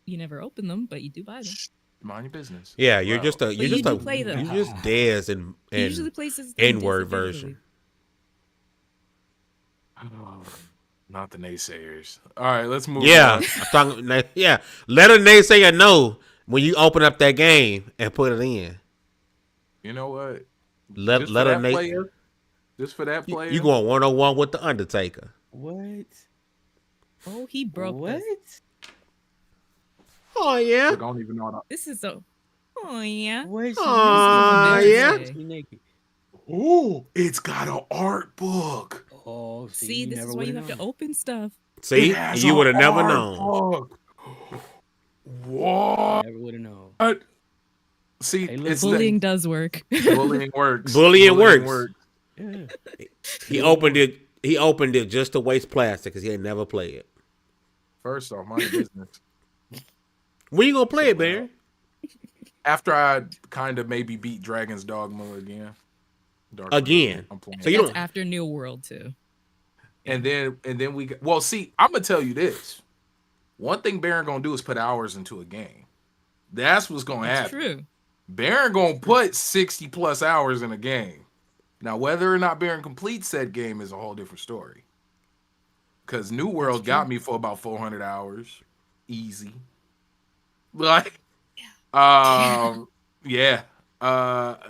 you never open them, but you do buy them. Mind your business. Yeah, you're just a you do play them. you're just Dez and Usually places N-word version. Not the naysayers. All right, let's move Yeah, on. yeah. Let a naysayer know when you open up that game and put it in. You know what? Let a player. Just for that player. You going 101 with the Undertaker. What? Oh, he broke What? this. Oh yeah. I don't even know that. This is so. Oh yeah. What? Oh yeah. Ooh, it's got an art book. Oh, See, this is why you have to open stuff. See, you would have never known. Book. What? Never would have known. See, Hey, it's Bullying does work. bullying works. Bullying works. Yeah. He opened it. He opened it just to waste plastic because he had never played it. First off, mind your business. When you gonna play it, Barry? After I kind of maybe beat Dragon's Dogma again. Again. I'm playing. So you That's don't. after New World too. And then we got, well, see, I'm gonna tell you this. One thing Baron gonna do is put hours into a game. That's what's gonna That's happen. true. Baron gonna put 60 plus hours in a game. Now, whether or not Baron completes that game is a whole different story. Because New World got me for about 400 hours, easy. Like, yeah.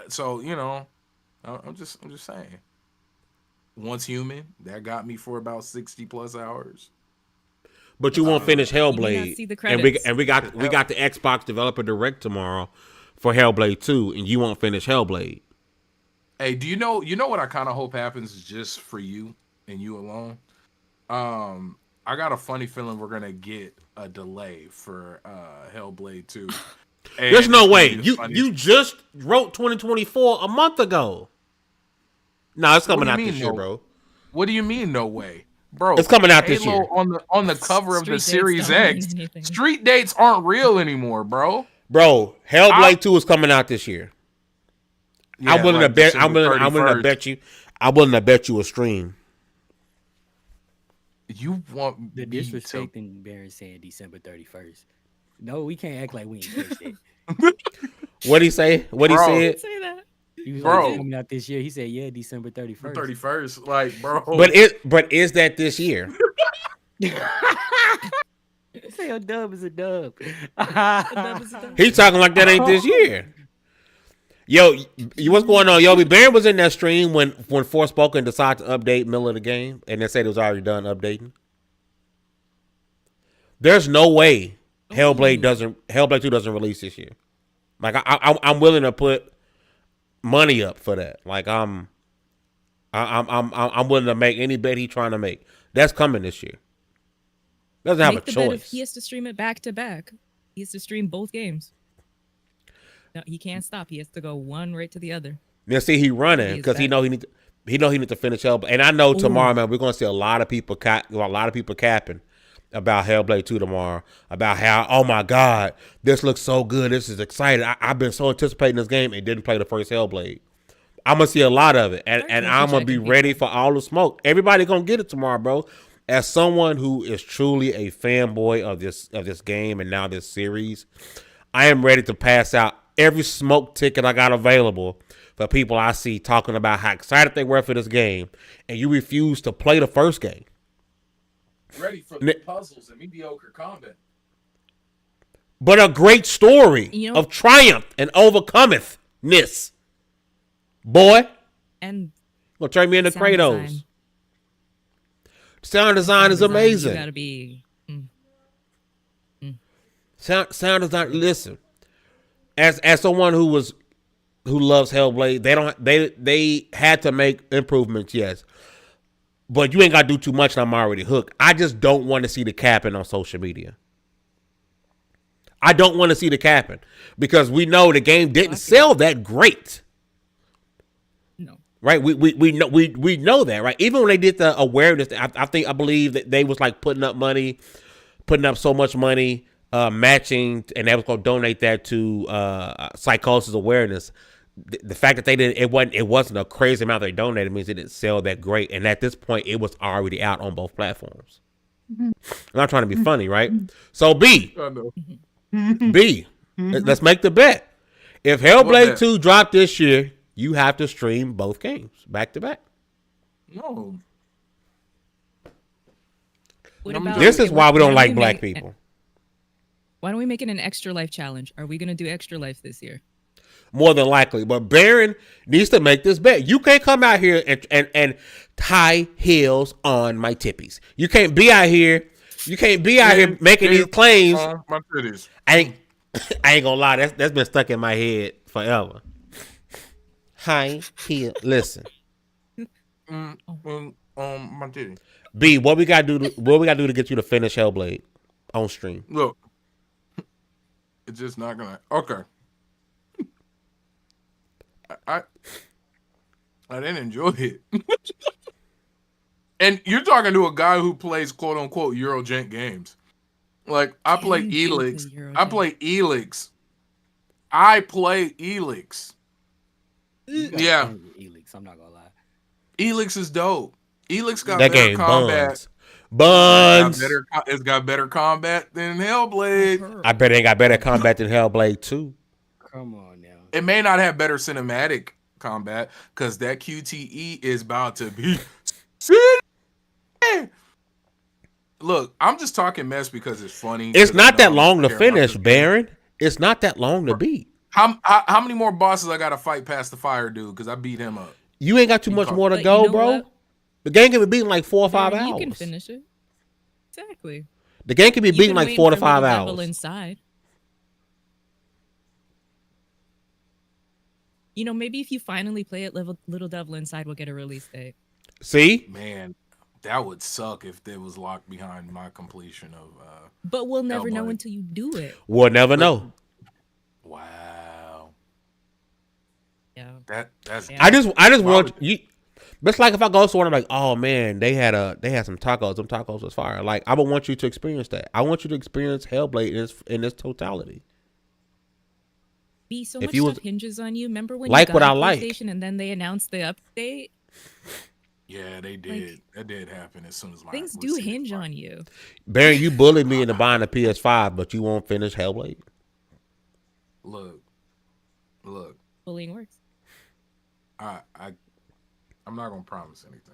So you know, I'm just saying. Once Human, that got me for about 60 plus hours. But you won't finish You did not Hellblade. see the And credits. we got the Xbox Developer Direct tomorrow for Hellblade 2, and you won't finish Hellblade. Hey, do you know what I kind of hope happens just for you and you alone? I got a funny feeling we're gonna get a delay for Hellblade 2. There's no way. Funny. You just wrote 2024 a month ago. No, it's coming out this year, bro. What do you mean no way? Bro, It's coming out Halo this year. On the cover of the Street dates Series don't mean X, anything. street dates aren't real anymore, bro. Bro, Hellblade 2 is coming out this year. Yeah, I'm willing like to bet. December I'm willing to 31st. bet you. I'm willing to bet you a stream. You want The me to- disrespecting Baron saying December 31st. No, we can't act like we ain't catch that. What he say? What he Bro. said? Say that. He was Bro. like, coming out this year. He said, "Yeah, December 31st." 31st, like, bro. But is that this year? Say a dub is a dub. He's talking like that ain't this year. Yo, what's going on? Yo, Baron was in that stream when Forspoken decided to update middle of the game, and they said it was already done updating. There's no way Hellblade 2 doesn't release this year. Like I'm willing to put money up for that. Like I'm willing to make any bet he's trying to make. That's coming this year. Doesn't have Make a the bet if choice. he has to stream it back to back. He has to stream both games. No, he can't stop. He has to go one right to the other. Now see, he running He is because he back. know he need to finish Hellblade. And I know tomorrow, man, we're gonna see a lot of people capping about Hellblade 2 tomorrow. About how, oh my God, this looks so good. This is exciting. I've been so anticipating this game and didn't play the first Hellblade. I'm gonna see a lot of it, and I'm gonna be ready for all the smoke. Everybody gonna get it tomorrow, bro. As someone who is truly a fanboy of this game and now this series, I am ready to pass out every smoke ticket I got available for people I see talking about how excited they were for this game, and you refuse to play the first game. Ready for the puzzles and mediocre combat. But a great story You know- of triumph and overcomethness. Boy, And gonna turn me into sound Kratos. design. Sound design is You amazing. gotta be. Sound design. Listen, as someone who loves Hellblade, they had to make improvements, yes, but you ain't got to do too much, and I'm already hooked. I just don't want to see the capping on social media. I don't want to see the capping because we know the game didn't sell that great. No. Right, we know that, right? Even when they did the awareness, I believe that they was like putting up so much money, matching, and they was gonna donate that to psychosis awareness. The fact that they didn't, it wasn't a crazy amount they donated means it didn't sell that great, and at this point, it was already out on both platforms. I'm not trying to be funny, right? So I know. B, Let's make the bet. If Hellblade 2 dropped this year, you have to stream both games back to back. No. This is why we don't like black people. Why don't we make it an Extra Life challenge? Are we going to do Extra Life this year? More than likely. But Baron needs to make this bet. You can't come out here and tie heels on my tippies. You can't be out here. You can't be out here making these claims. My titties. I ain't gonna lie. That's been stuck in my head forever. High heel. Listen. My titties. B, what we gotta do? What we gotta do to get you to finish Hellblade on stream? Look, it's just not gonna. Okay. I didn't enjoy it. And you're talking to a guy who plays quote unquote Eurogent games. Like I play Elix. I play Elix. Yeah. Elix, I'm not gonna lie. Elix is dope. Elix got That better game combat. Buns. It's got better combat than Hellblade. I bet it ain't got better combat than Hellblade 2. Come on now. It may not have better cinematic combat because that QTE is about to be. Look, I'm just talking mess because it's funny. It's not that long to finish, Baron. It's not that long to beat. How many more bosses I got to fight past the fire dude? Because I beat him up. You ain't got too much more to go, you know bro. what? The game can be beaten like 4 or 5 hours. You can finish it. Exactly. The game can be You've beaten been like 4 to waiting for 5 Little Devil hours. Inside. You know, maybe if you finally play it, Little Devil Inside will get a release date. See? Man, that would suck if it was locked behind my completion of. But we'll never know Hellblade. until you do it. We'll never know. Wow. Yeah. That's. Yeah. I just want you. It's like if I go somewhere, I'm like, oh man, they had some tacos. Them tacos was fire. Like I would want you to experience that. I want you to experience Hellblade in its totality. So If much you stuff was- hinges on you. Remember when like you what got I like. PlayStation and then they announced the update? Yeah, they did. That did happen as soon as my Things do hinge on you. Baron, you bullied me into buying a PS5, but you won't finish Hellblade. Look. Bullying works. I'm not gonna promise anything.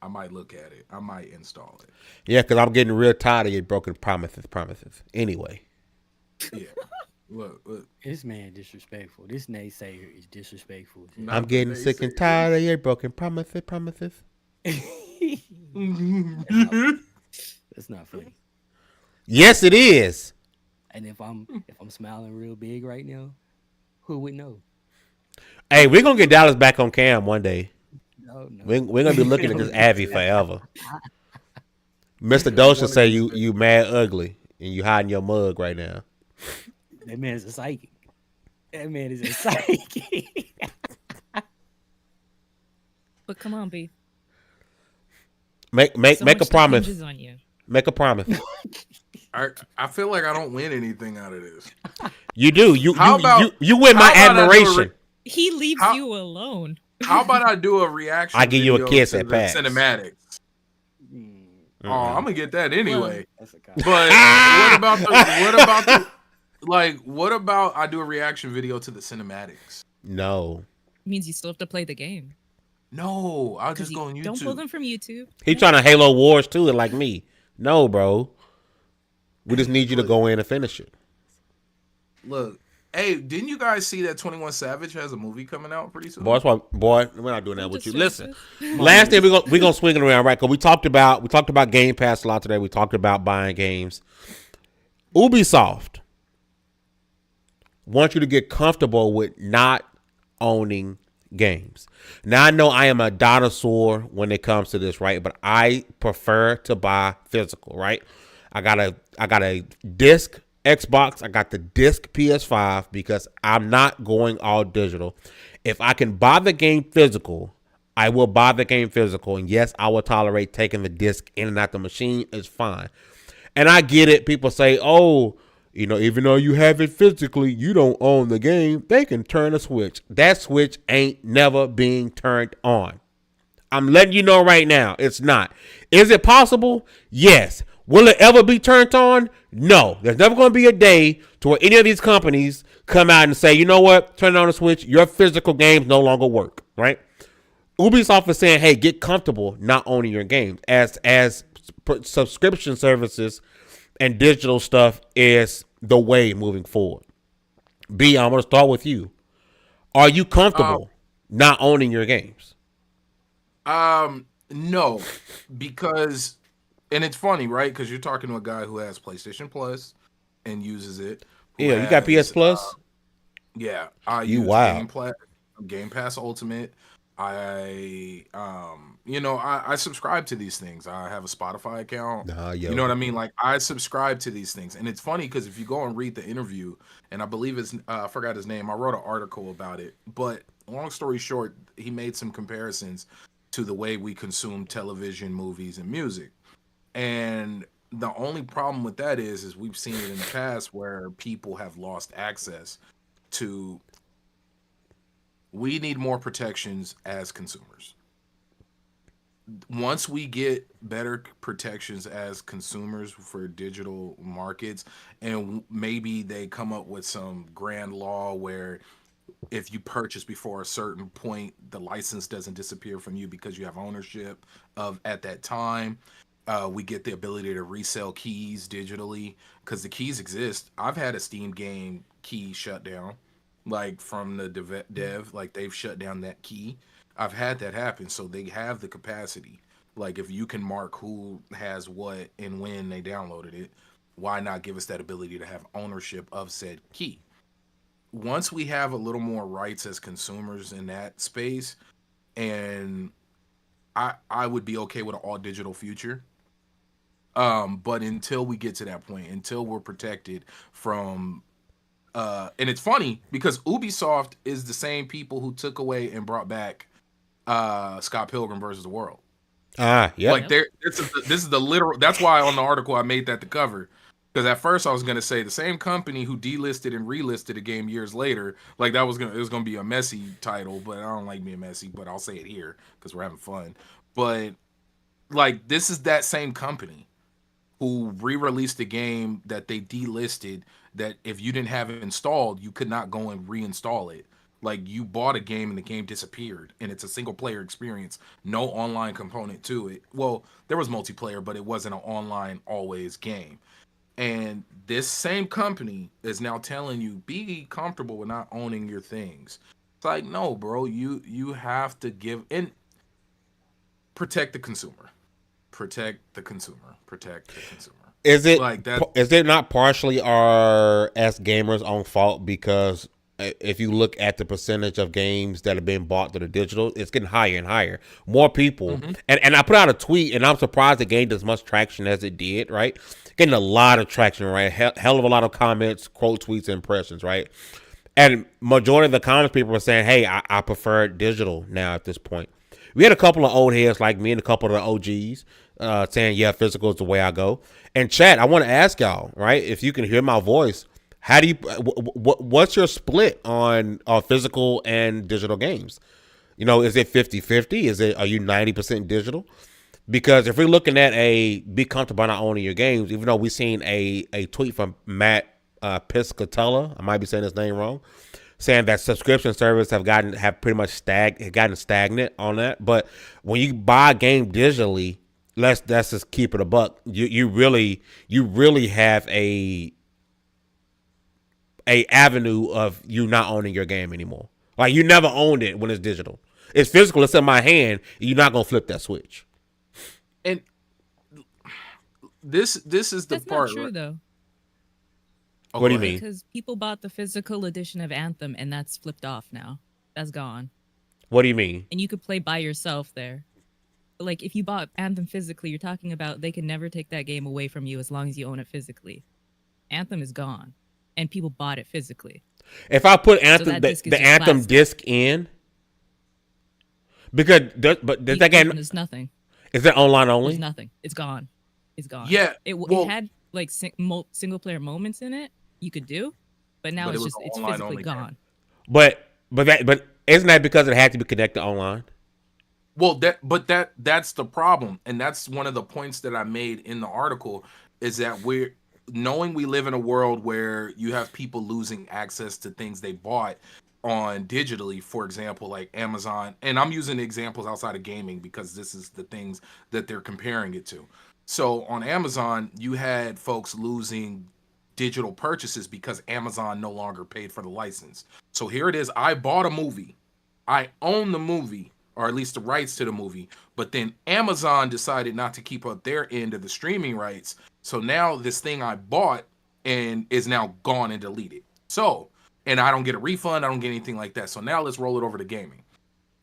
I might look at it. I might install it. Yeah, because I'm getting real tired of your broken promises. Anyway. Yeah. Look. This man disrespectful. This naysayer is disrespectful. I'm getting sick and tired of your broken promises. That's not funny. Yes, it is. And if I'm smiling real big right now, who would know? Hey, we're gonna get Dallas back on cam one day. No. We're gonna be looking at this Avi forever. Mr. Dosha say you mad ugly and you hiding your mug right now. That man is a psychic. That man is a psychic. But come on, B. Make So a much stuff promise. hinges on you. Make a promise. I feel like I don't win anything out of this. You do. You How about- win my how about I do a admiration. He leaves How- you alone. How about I do a reaction? I give you a video kiss to at the PAX. cinematics. Oh, I'm gonna get that anyway. That's a cop. But what about I do a reaction video to the cinematics? No. Means you still have to play the game. No, I'll 'Cause just go on YouTube. Don't pull them from YouTube. He trying to Halo Wars too, like me. No, bro. We just need you to go in and finish it. Look, hey, didn't you guys see that 21 Savage has a movie coming out pretty soon? Boy, that's why, boy, we're not doing that with you. Just Listen, services. last thing we gonna swing it around, right? Because we talked about Game Pass a lot today. We talked about buying games. Ubisoft wants you to get comfortable with not owning games. Now I know I am a dinosaur when it comes to this, right? But I prefer to buy physical, right? I got a disc Xbox. I got the disc PS5 because I'm not going all digital. If I can buy the game physical, I will buy the game physical. And yes, I will tolerate taking the disc in and out the machine. It's fine. And I get it. People say, oh, you know, even though you have it physically, you don't own the game. They can turn a switch. That switch ain't never being turned on. I'm letting you know right now, it's not. Is it possible? Yes. Will it ever be turned on? No. There's never going to be a day to where any of these companies come out and say, you know what, turn on the Switch, your physical games no longer work, right? Ubisoft is saying, hey, get comfortable not owning your games as subscription services and digital stuff is the way moving forward. B, I'm going to start with you. Are you comfortable not owning your games? No, because, and it's funny, right? Because you're talking to a guy who has PlayStation Plus and uses it. Yeah, you got PS Plus? Yeah, I You use wow. Game Pass Ultimate. I subscribe to these things. I have a Spotify account. You know what I mean? Like, I subscribe to these things, and it's funny because if you go and read the interview, and I believe it's I forgot his name. I wrote an article about it, but long story short, he made some comparisons to the way we consume television, movies, and music, and the only problem with that is we've seen it in the past where people have lost access to. We need more protections as consumers. Once we get better protections as consumers for digital markets, and maybe they come up with some grand law where if you purchase before a certain point, the license doesn't disappear from you because you have ownership of at that time. We get the ability to resell keys digitally because the keys exist. I've had a Steam game key shut down, like from the dev, like they've shut down that key. I've had that happen, so they have the capacity. Like if you can mark who has what and when they downloaded it, why not give us that ability to have ownership of said key? Once we have a little more rights as consumers in that space, and I would be okay with an all digital future. But until we get to that point, until we're protected from and it's funny because Ubisoft is the same people who took away and brought back Scott Pilgrim versus the World. Yeah. Like this is the literal. That's why on the article I made that the cover. Because at first I was gonna say the same company who delisted and relisted a game years later, like it was gonna be a messy title, but I don't like being messy, but I'll say it here because we're having fun. But like this is that same company who re-released a game that they delisted, that if you didn't have it installed, you could not go and reinstall it. Like you bought a game and the game disappeared, and it's a single player experience, no online component to it. Well, there was multiplayer, but it wasn't an online always game. And this same company is now telling you be comfortable with not owning your things. It's like, no, bro, you have to give and protect the consumer. Protect the consumer. Protect the consumer. Is it like that? Is it not partially our as gamers' own fault? Because if you look at the percentage of games that are being bought that are digital, it's getting higher and higher. More people, and I put out a tweet, and I'm surprised it gained as much traction as it did. Right, getting a lot of traction. Right, hell of a lot of comments, quote tweets, impressions. Right, and majority of the comments people were saying, "Hey, I prefer digital now at this point." We had a couple of old heads like me and a couple of the OGs saying, yeah, physical is the way I go. And chat, I want to ask y'all, right, if you can hear my voice, how do you, what's your split on physical and digital games? You know, is it 50-50? Are you 90% digital? Because if we're looking at be comfortable not owning your games, even though we've seen a tweet from Matt Piscatella, I might be saying his name wrong, saying that subscription services have pretty much gotten stagnant on that. But when you buy a game digitally, let's just keep it a buck. You really have a avenue of you not owning your game anymore. Like you never owned it when it's digital. It's physical. It's in my hand. You're not gonna flip that switch. And this is the That's part. not true though. Oh, what do you mean? Because people bought the physical edition of Anthem, and that's flipped off now. That's gone. What do you mean? And you could play by yourself there. But like if you bought Anthem physically, you're talking about they can never take that game away from you as long as you own it physically. Anthem is gone, and people bought it physically. If I put Anthem, So the Anthem disc in, because does that game? There's nothing. Is that online only? There's nothing. It's gone. It's gone. Yeah. It had like single player moments in it. You could do, but now it's physically gone. But isn't that because it had to be connected online? Well, that's the problem, and that's one of the points that I made in the article is that we live in a world where you have people losing access to things they bought on digitally, for example, like Amazon, and I'm using examples outside of gaming because this is the things that they're comparing it to. So on Amazon, you had folks losing digital purchases because Amazon no longer paid for the license. So here it is, I bought a movie. I own the movie, or at least the rights to the movie, but then Amazon decided not to keep up their end of the streaming rights. So now this thing I bought and is now gone and deleted. So, and I don't get a refund, I don't get anything like that. So now let's roll it over to gaming.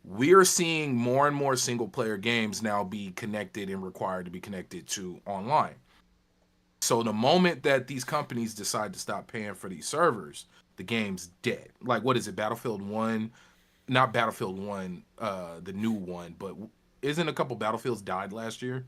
We're seeing more and more single player games now be connected and required to be connected to online. So the moment that these companies decide to stop paying for these servers, the game's dead. Like, what is it, Battlefield 1? Not Battlefield 1, the new one, but isn't a couple Battlefields died last year?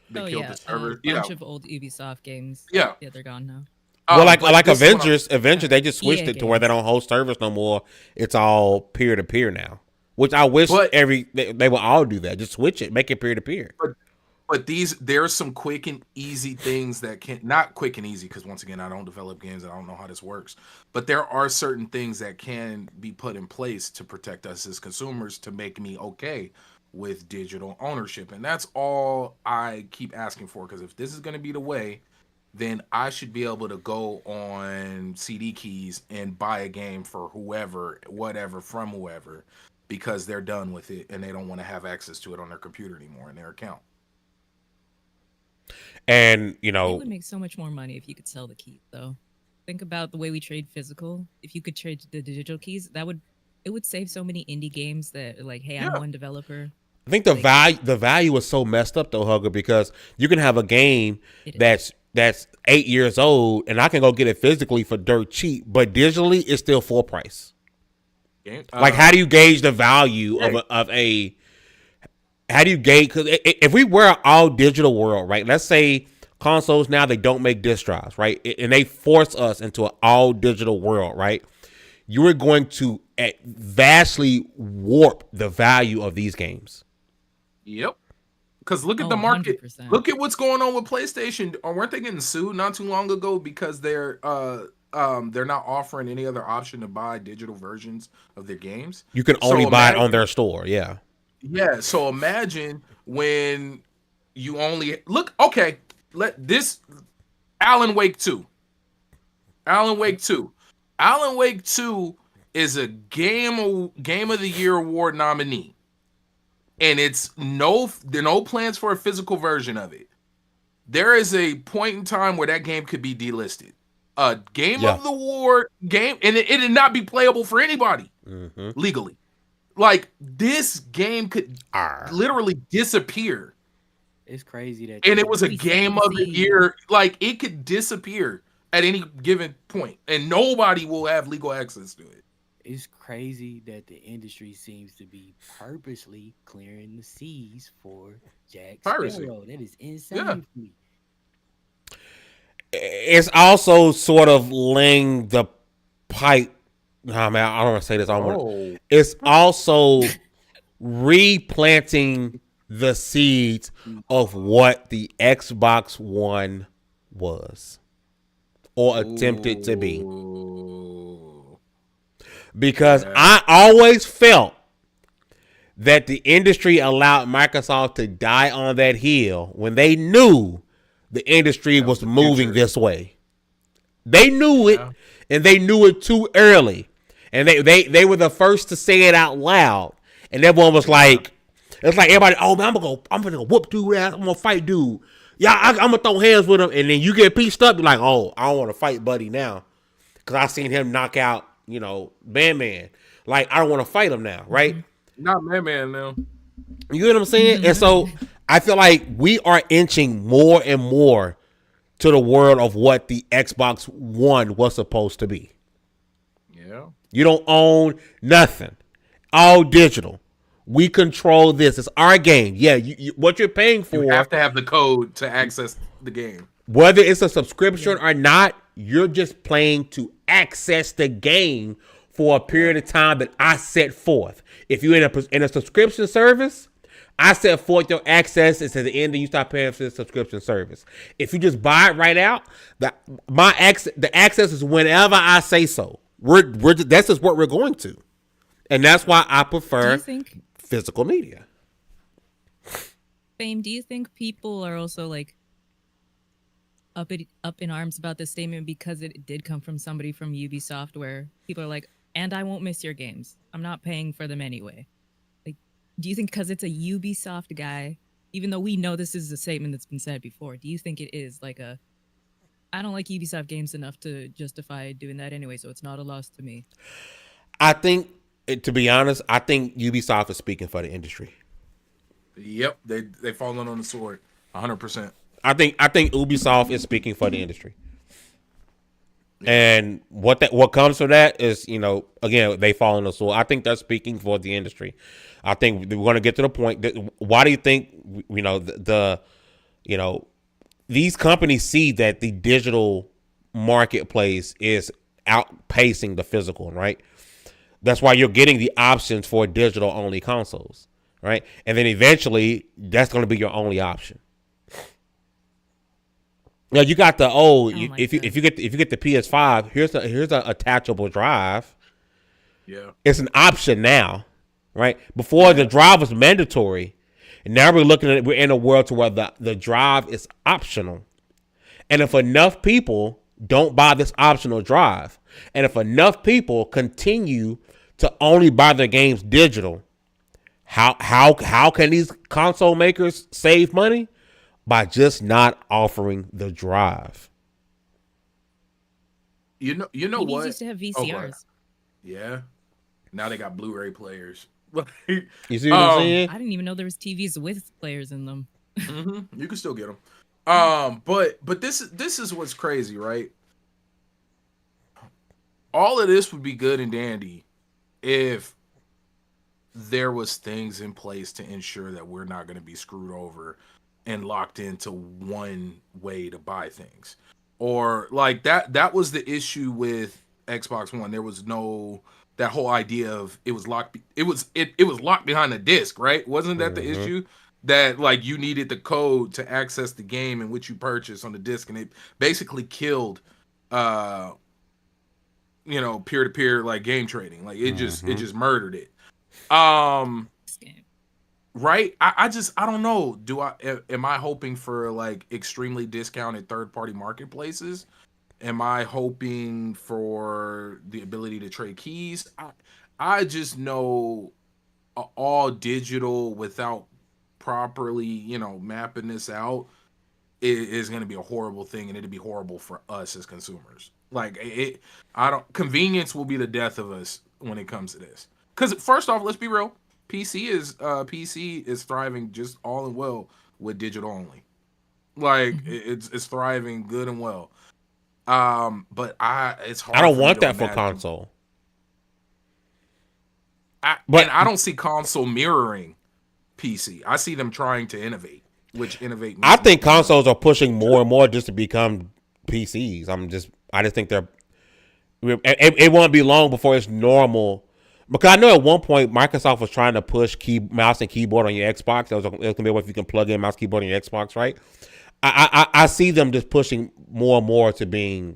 They killed the server. A bunch of old Ubisoft games. Yeah, they're gone now. Well, like this one- Avengers, they just switched EA it to where they games. don't host servers no more. It's all peer to peer now, which I wish But- they would all do that. Just switch it, make it peer to peer. But there's some quick and easy things that can, not quick and easy, because once again, I don't develop games, I don't know how this works. But there are certain things that can be put in place to protect us as consumers to make me okay with digital ownership. And that's all I keep asking for, because if this is going to be the way, then I should be able to go on CD keys and buy a game for whoever, whatever, from whoever, because they're done with it and they don't want to have access to it on their computer anymore in their account. And It would make so much more money if you could sell the keys, though. Think about the way we trade physical. If you could trade the digital keys, it would save so many indie games that are like, hey, I'm one developer. I think the value is so messed up though, Hugger, because you can have a game that's 8 years old and I can go get it physically for dirt cheap, but digitally it's still full price. Like, how do you gauge the value of a? How do you gauge? Because if we were an all digital world, right? Let's say consoles now, they don't make disc drives, right? And they force us into an all digital world, right? You are going to vastly warp the value of these games. Yep. Because look at the market. 100%. Look at what's going on with PlayStation. Or weren't they getting sued not too long ago because they're not offering any other option to buy digital versions of their games? You can only buy it on their store. Yeah. Yeah. So imagine when you only look. Okay. Let this Alan Wake 2. Alan Wake 2. Alan Wake 2 is a game of the year award nominee. And there are no plans for a physical version of it. There is a point in time where that game could be delisted. A game of the award game, and it would not be playable for anybody legally. Like, this game could literally disappear. It's crazy that. And it was a game of the year. Like, it could disappear at any given point, and nobody will have legal access to it. It's crazy that the industry seems to be purposely clearing the seas for Jack Sparrow. That is insane for me. It's also sort of laying the pipe. Oh, man, I don't want to say this. It's also replanting the seeds of what the Xbox One was or attempted to be. Because I always felt that the industry allowed Microsoft to die on that hill when they knew the industry was moving this way. They knew it, and they knew it too early. And they were the first to say it out loud. And everyone was like, it's like everybody, oh man, I'm gonna go whoop dude ass, I'm gonna fight dude. Yeah, I'm gonna throw hands with him. And then you get pieced up, you're like, oh, I don't want to fight Buddy now. Because I seen him knock out, Man. Like, I don't want to fight him now, right? Not Man now. You get what I'm saying? And so I feel like we are inching more and more to the world of what the Xbox One was supposed to be. Yeah. You don't own nothing. All digital. We control this. It's our game. Yeah, what you're paying for. You have to have the code to access the game. Whether it's a subscription or not, you're just playing to access the game for a period of time that I set forth. If you're in a subscription service, I set forth your access and to the end that you stop paying for the subscription service. If you just buy it right out, the access is whenever I say so. That's just what we're going to, and that's why I Do prefer you think, physical media. Fame? Do you think people are also like up in arms about this statement because it did come from somebody from Ubisoft, where people are like, "And I won't miss your games. I'm not paying for them anyway." Like, do you think because it's a Ubisoft guy, even though we know this is a statement that's been said before, do you think it is like a I don't like Ubisoft games enough to justify doing that anyway, so it's not a loss to me? I think, to be honest, I think Ubisoft is speaking for the industry. Yep, they falling on the sword, 100%. I think Ubisoft is speaking for the industry. And what comes from that is, again, they fall on the sword. I think they're speaking for the industry. I think we're going to get to the point that, why do you think, these companies see that the digital marketplace is outpacing the physical, right? That's why you're getting the options for digital only consoles, right? And then eventually that's going to be your only option. Now you got the if you get the PS5, here's a attachable drive. Yeah, it's an option now, right? Before the drive was mandatory, and now we're in a world to where the drive is optional. And if enough people don't buy this optional drive, and if enough people continue to only buy their games digital, how can these console makers save money? By just not offering the drive. You know TVs what? used to have Oh, VCRs. yeah. Now they got Blu-ray players. You see what I'm saying? I didn't even know there was TVs with players in them. You can still get them. But this is what's crazy, right? All of this would be good and dandy if there was things in place to ensure that we're not going to be screwed over and locked into one way to buy things. Or like that was the issue with Xbox One. There was no that whole idea of it was locked locked behind the disc, right? Wasn't that the issue? That like you needed the code to access the game in which you purchased on the disc, and it basically killed peer-to-peer like game trading. Like it just murdered it. Right? I don't know. Am I hoping for like extremely discounted third-party marketplaces? Am I hoping for the ability to trade keys? I just know all digital without properly, mapping this out is going to be a horrible thing, and it'd be horrible for us as consumers. Like convenience will be the death of us when it comes to this. Because first off, let's be real. PC is thriving just all and well with digital only. Like it's thriving good and well. But it's hard. I don't want that for console. And I don't see console mirroring PC. I see them trying to innovate, which innovate. I think consoles are pushing more and more just to become PCs. I just think it won't be long before it's normal. Because I know at one point Microsoft was trying to push mouse and keyboard on your Xbox. It was going to be if you can plug in mouse keyboard on your Xbox, right? I see them just pushing more and more to being,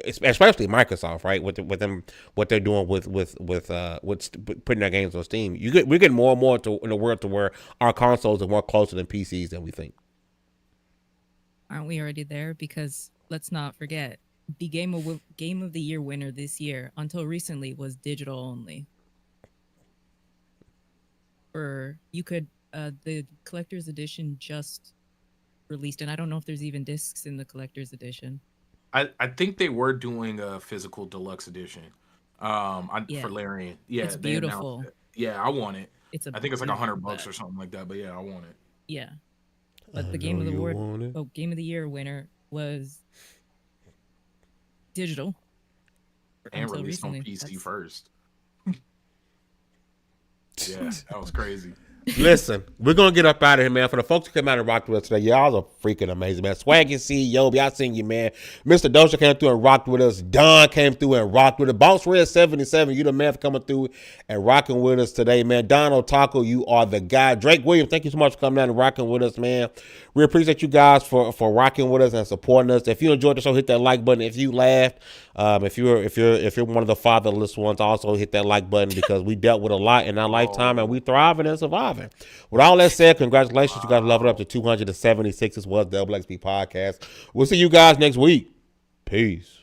especially Microsoft, right? With them, what they're doing with putting their games on Steam. We're getting more and more in the world to where our consoles are more closer than PCs than we think. Aren't we already there? Because let's not forget, the game of the year winner this year, until recently, was digital only. The collector's edition just released, and I don't know if there's even discs in the collector's edition. I think they were doing a physical deluxe edition for Larian. Yeah, it's beautiful. Yeah, I want it. I think it's like $100 or something like that, but yeah, I want it. Yeah, but the game of the year winner was digital and released on PC first. Yeah, that was crazy. Listen, we're gonna get up out of here, man. For the folks who came out and rocked with us today, y'all are freaking amazing, man. Swaggy CEO, y'all seen you, man. Mr. Doja came through and rocked with us. Don came through and rocked with us. Boss Red 77, you the man for coming through and rocking with us today, man. Don Otaku, you are the guy. Drake Williams, thank you so much for coming down and rocking with us, man. We appreciate you guys for rocking with us and supporting us. If you enjoyed the show, hit that like button. If you laughed, if you're one of the fatherless ones, also hit that like button because we dealt with a lot in our lifetime and we thriving and surviving. With all that said, congratulations, you guys leveled up to 276. This was Double XP Podcast. We'll see you guys next week. Peace.